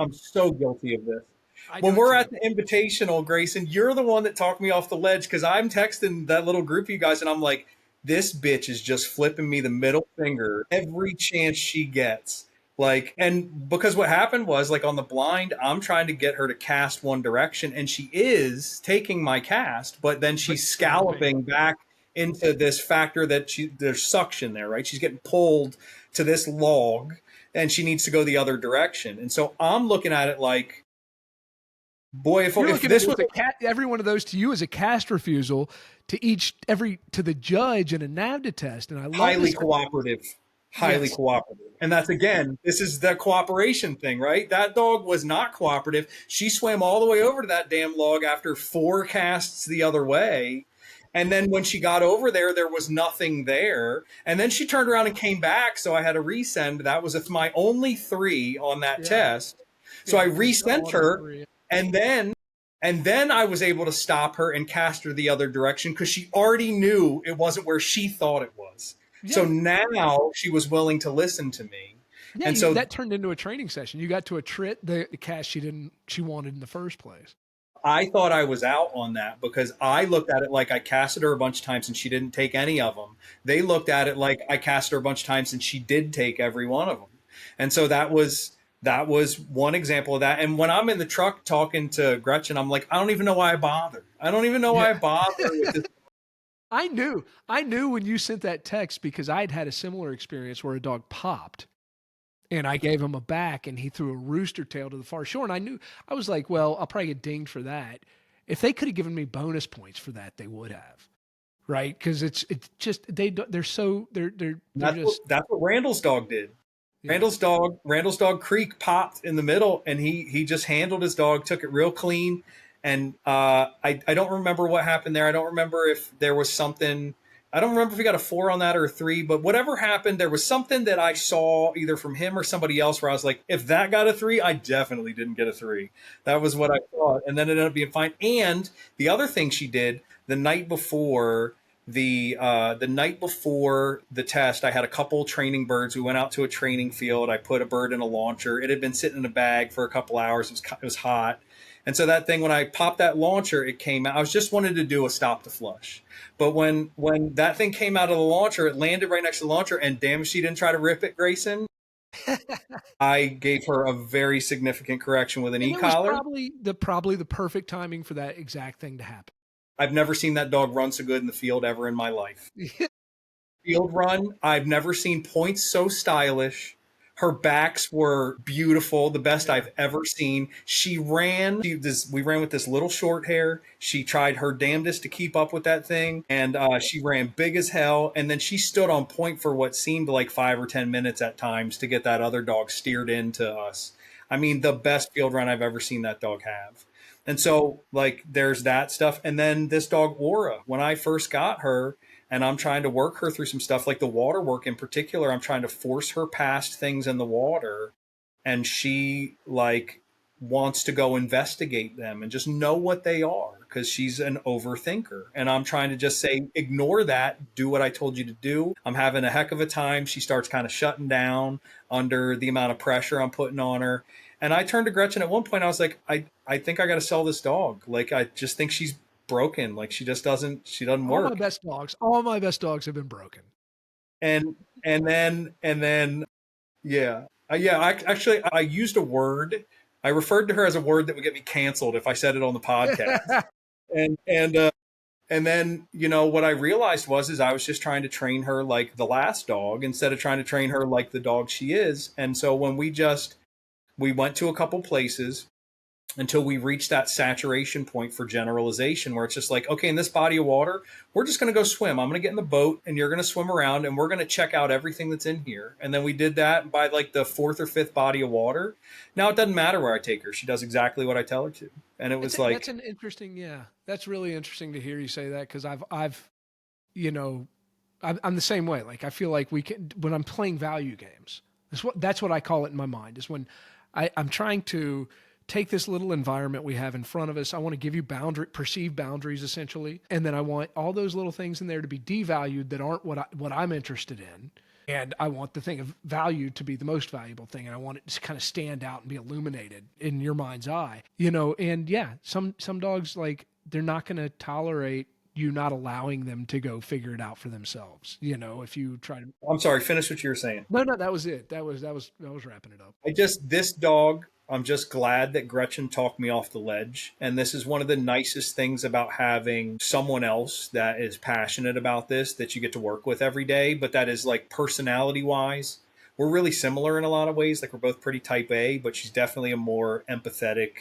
I'm so guilty of this. I When do we're too. at the Invitational, Grayson, you're the one that talked me off the ledge because I'm texting that little group of you guys and I'm like, this bitch is just flipping me the middle finger every chance she gets. Like, and because what happened was, like, on the blind, I'm trying to get her to cast one direction, and she is taking my cast, but then she's scalloping back into this factor that there's suction there, right? She's getting pulled to this log, and she needs to go the other direction. And so I'm looking at it like, boy, if this was every one of those to you is a cast refusal to the judge in a NAVDA test, and I love highly cooperative. Highly Yes. cooperative. And that's, again, this is the cooperation thing, right? That dog was not cooperative. She swam all the way over to that damn log after 4 casts the other way. And then when she got over there, there was nothing there. And then she turned around and came back. So I had to resend. That was my only 3 on that test. So I resent her. And then I was able to stop her and cast her the other direction because she already knew it wasn't where she thought it was. Yeah. So now she was willing to listen to me. Yeah, and so that turned into a training session. You got to attrit the cast she wanted in the first place. I thought I was out on that because I looked at it like I casted her a bunch of times and she didn't take any of them. They looked at it like I cast her a bunch of times and she did take every one of them. And so that was one example of that. And when I'm in the truck talking to Gretchen, I'm like, I don't even know why I bother. I don't even know why I bother with this. I knew when you sent that text because I'd had a similar experience where a dog popped and I gave him a back and he threw a rooster tail to the far shore. And I was like, well, I'll probably get dinged for that. If they could have given me bonus points for that, they would have. Right. Cause it's just, that's what Randall's dog did. Yeah. Randall's dog Creek popped in the middle and he just handled his dog, took it real clean. And I don't remember what happened there. I don't remember if there was something. I don't remember if he got a 4 on that or a 3. But whatever happened, there was something that I saw either from him or somebody else where I was like, if that got a 3, I definitely didn't get a 3. That was what I thought. And then it ended up being fine. And the other thing she did the night before the test, I had a couple training birds. We went out to a training field. I put a bird in a launcher. It had been sitting in a bag for a couple hours. It was hot. And so that thing, when I popped that launcher, it came out. I was just wanted to do a stop to flush. But when that thing came out of the launcher, it landed right next to the launcher, and damn, she didn't try to rip it, Grayson. I gave her a very significant correction with an e-collar. Probably the perfect timing for that exact thing to happen. I've never seen that dog run so good in the field ever in my life. Field run, I've never seen points so stylish. Her backs were beautiful, the best I've ever seen. We ran with this little short hair. She tried her damnedest to keep up with that thing, and she ran big as hell. And then she stood on point for what seemed like 5 or 10 minutes at times to get that other dog steered into us. I mean, the best field run I've ever seen that dog have. And so, like, there's that stuff. And then this dog, Aura, when I first got her, and I'm trying to work her through some stuff like the water work in particular. I'm trying to force her past things in the water. And she like wants to go investigate them and just know what they are because she's an overthinker. And I'm trying to just say, ignore that. Do what I told you to do. I'm having a heck of a time. She starts kind of shutting down under the amount of pressure I'm putting on her. And I turned to Gretchen at one point. I was like, I think I got to sell this dog. Like, I just think she's broken. Like she doesn't All my work. best dogs have been broken. And then yeah. Actually, I used a word. I referred to her as a word that would get me canceled if I said it on the podcast. And and then, what I realized is I was just trying to train her like the last dog instead of trying to train her like the dog she is. And so when we went to a couple places until we reached that saturation point for generalization where it's just like, okay, in this body of water, we're just going to go swim. I'm going to get in the boat and you're going to swim around and we're going to check out everything that's in here. And then we did that by like the fourth or fifth body of water. Now it doesn't matter where I take her. She does exactly what I tell her to. And it was That's an interesting, yeah, that's really interesting to hear you say that. Cause you know, I'm the same way. Like I feel like when I'm playing value games, that's what I call it in my mind, is when I'm trying to take this little environment we have in front of us. I want to give you perceived boundaries essentially. And then I want all those little things in there to be devalued that aren't what I'm interested in. And I want the thing of value to be the most valuable thing. And I want it to kind of stand out and be illuminated in your mind's eye, and yeah, some dogs, like, they're not going to tolerate you not allowing them to go figure it out for themselves. If you try to, I'm sorry, finish what you were saying. no, that was it. That was wrapping it up. This dog, I'm just glad that Gretchen talked me off the ledge. And this is one of the nicest things about having someone else that is passionate about this that you get to work with every day, but that is like personality wise. We're really similar in a lot of ways. Like we're both pretty type A, but she's definitely a more empathetic,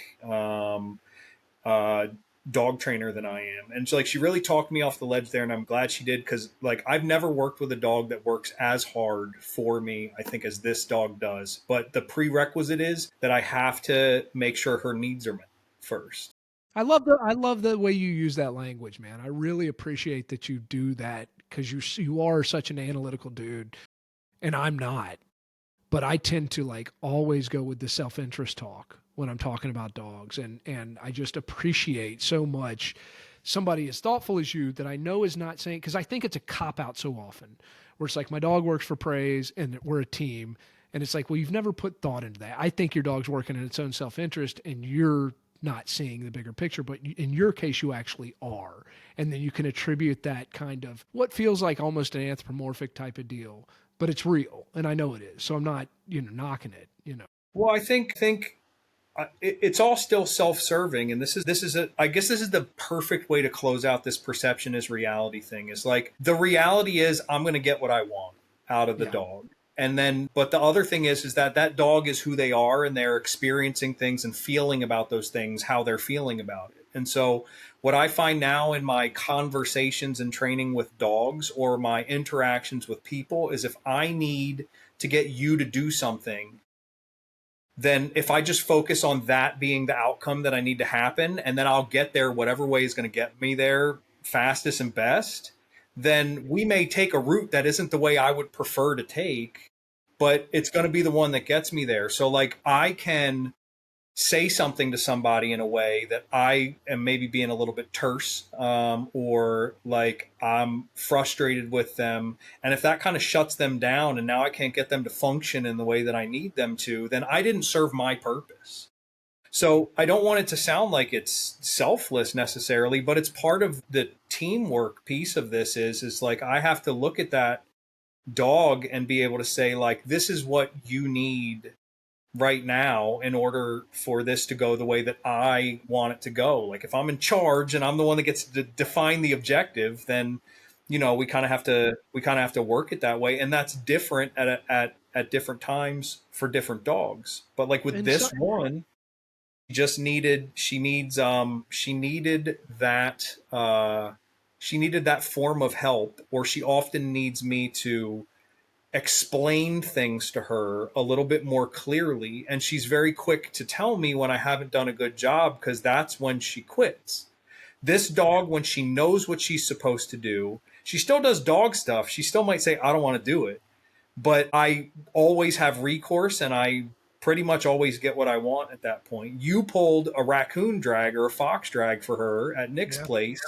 dog trainer than I am. And so like she really talked me off the ledge there, and I'm glad she did, because like I've never worked with a dog that works as hard for me, I think, as this dog does. But the prerequisite is that I have to make sure her needs are met first. I love the way you use that language, man. I really appreciate that you do that, because you are such an analytical dude, and I'm not. But I tend to like always go with the self-interest talk when I'm talking about dogs. And I just appreciate so much somebody as thoughtful as you, that I know is not saying, because I think it's a cop out so often, where it's like, my dog works for praise and we're a team. And it's like, well, you've never put thought into that. I think your dog's working in its own self-interest and you're not seeing the bigger picture, but in your case, you actually are. And then you can attribute that kind of what feels like almost an anthropomorphic type of deal, but it's real. And I know it is. So I'm not, knocking it. Well, I think it's all still self-serving, and I guess this is the perfect way to close out this perception is reality thing. Is like, the reality is I'm going to get what I want out of the dog. And then, but the other thing is that dog is who they are, and they're experiencing things and feeling about those things, how they're feeling about it. And so what I find now in my conversations and training with dogs, or my interactions with people, is if I need to get you to do something, then if I just focus on that being the outcome that I need to happen, and then I'll get there whatever way is going to get me there fastest and best, then we may take a route that isn't the way I would prefer to take, but it's going to be the one that gets me there. So like, I can say something to somebody in a way that I am maybe being a little bit terse, or like I'm frustrated with them. And if that kind of shuts them down and now I can't get them to function in the way that I need them to, then I didn't serve my purpose. So I don't want it to sound like it's selfless necessarily, but it's part of the teamwork piece of this is like, I have to look at that dog and be able to say, like, this is what you need right now in order for this to go the way that I want it to go. Like, if I'm in charge and I'm the one that gets to define the objective, then, we kind of have to work it that way. And that's different at different times for different dogs. But like with this one, she needed that form of help, or she often needs me to explain things to her a little bit more clearly. And she's very quick to tell me when I haven't done a good job, because that's when she quits. This dog, when she knows what she's supposed to do, she still does dog stuff. She still might say, I don't want to do it. But I always have recourse, and I pretty much always get what I want at that point. You pulled a raccoon drag or a fox drag for her at Nick's place,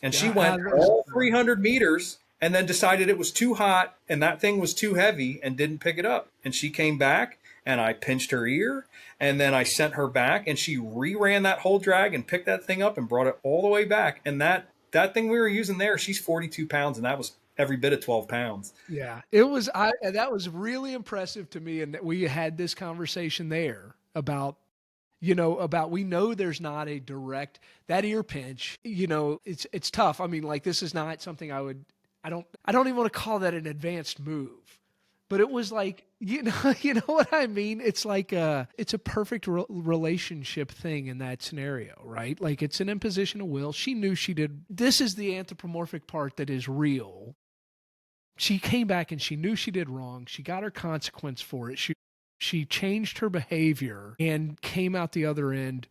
and she went all 300 meters and then decided it was too hot and that thing was too heavy and didn't pick it up. And she came back and I pinched her ear, and then I sent her back, and she reran that whole drag and picked that thing up and brought it all the way back. And that thing we were using there, she's 42 pounds, and that was every bit of 12 pounds. Yeah, it was. That was really impressive to me, and we had this conversation there about, about, we know there's not a direct, that ear pinch. It's tough. I mean, like, this is not something I don't even want to call that an advanced move, but it was like, you know what I mean? It's like it's a perfect relationship thing in that scenario, right? Like, it's an imposition of will. She knew she did. This is the anthropomorphic part that is real. She came back and she knew she did wrong. She got her consequence for it. She changed her behavior and came out the other end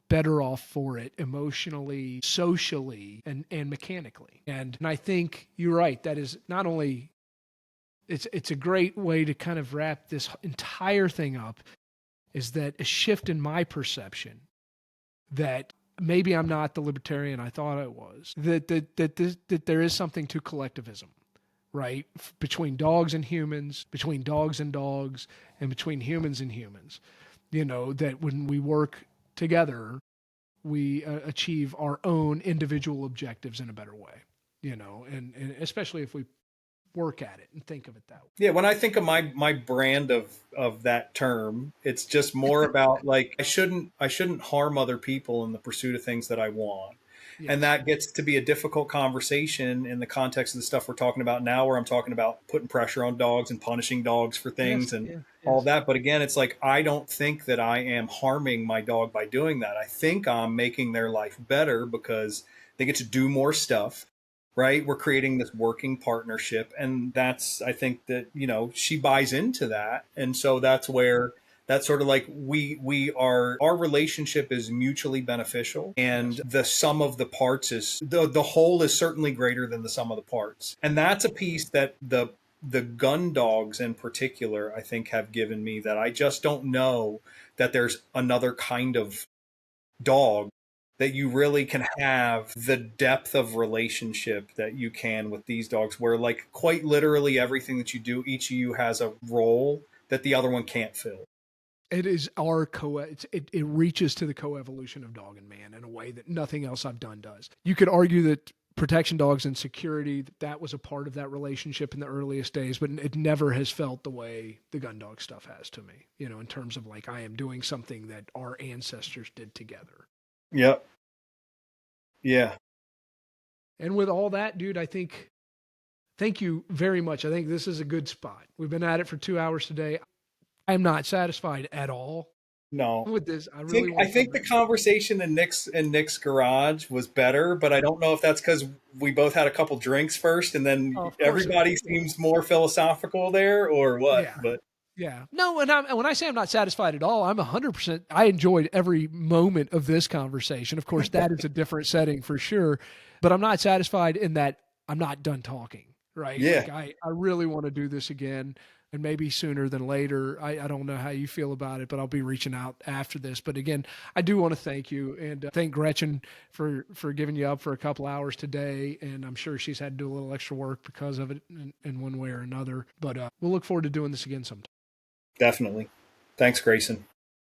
better off for it, emotionally, socially, and mechanically. And I think you're right. That is not only, it's a great way to kind of wrap this entire thing up, is that a shift in my perception that maybe I'm not the libertarian I thought I was, that there is something to collectivism, right? Between dogs and humans, between dogs, and between humans and humans. That when we work together, we achieve our own individual objectives in a better way, and especially if we work at it and think of it that way. Yeah, when I think of my brand of that term, it's just more about, like, I shouldn't harm other people in the pursuit of things that I want. Yes. And that gets to be a difficult conversation in the context of the stuff we're talking about now, where I'm talking about putting pressure on dogs and punishing dogs for things all that. But again, it's like, I don't think that I am harming my dog by doing that. I think I'm making their life better because they get to do more stuff. Right. We're creating this working partnership. And I think that, she buys into that. And so that's where that's sort of like our relationship is mutually beneficial. And the sum of the parts is the whole is certainly greater than the sum of the parts. And that's a piece that the gun dogs in particular, I think, have given me, that I just don't know that there's another kind of dog that you really can have the depth of relationship that you can with these dogs, where, like, quite literally everything that you do, each of you has a role that the other one can't fill. It is it reaches to the coevolution of dog and man in a way that nothing else I've done does. You could argue that protection dogs and security, that was a part of that relationship in the earliest days, but it never has felt the way the gun dog stuff has to me, in terms of, like, I am doing something that our ancestors did together. Yep. Yeah. And with all that, dude, thank you very much. I think this is a good spot. We've been at it for 2 hours today. I'm not satisfied at all. No. With this, I think the conversation in Nick's garage was better, but I don't know if that's because we both had a couple drinks first, and then everybody seems more philosophical there, or what. Yeah. But yeah, no, and when I say I'm not satisfied at all, I'm 100%. I enjoyed every moment of this conversation. Of course, that is a different setting for sure, but I'm not satisfied in that I'm not done talking. Right? Yeah. Like, I really want to do this again. And maybe sooner than later. I don't know how you feel about it, but I'll be reaching out after this. But again, I do want to thank you, and thank Gretchen for giving you up for a couple hours today. And I'm sure she's had to do a little extra work because of it in one way or another. But we'll look forward to doing this again sometime. Definitely. Thanks, Grayson.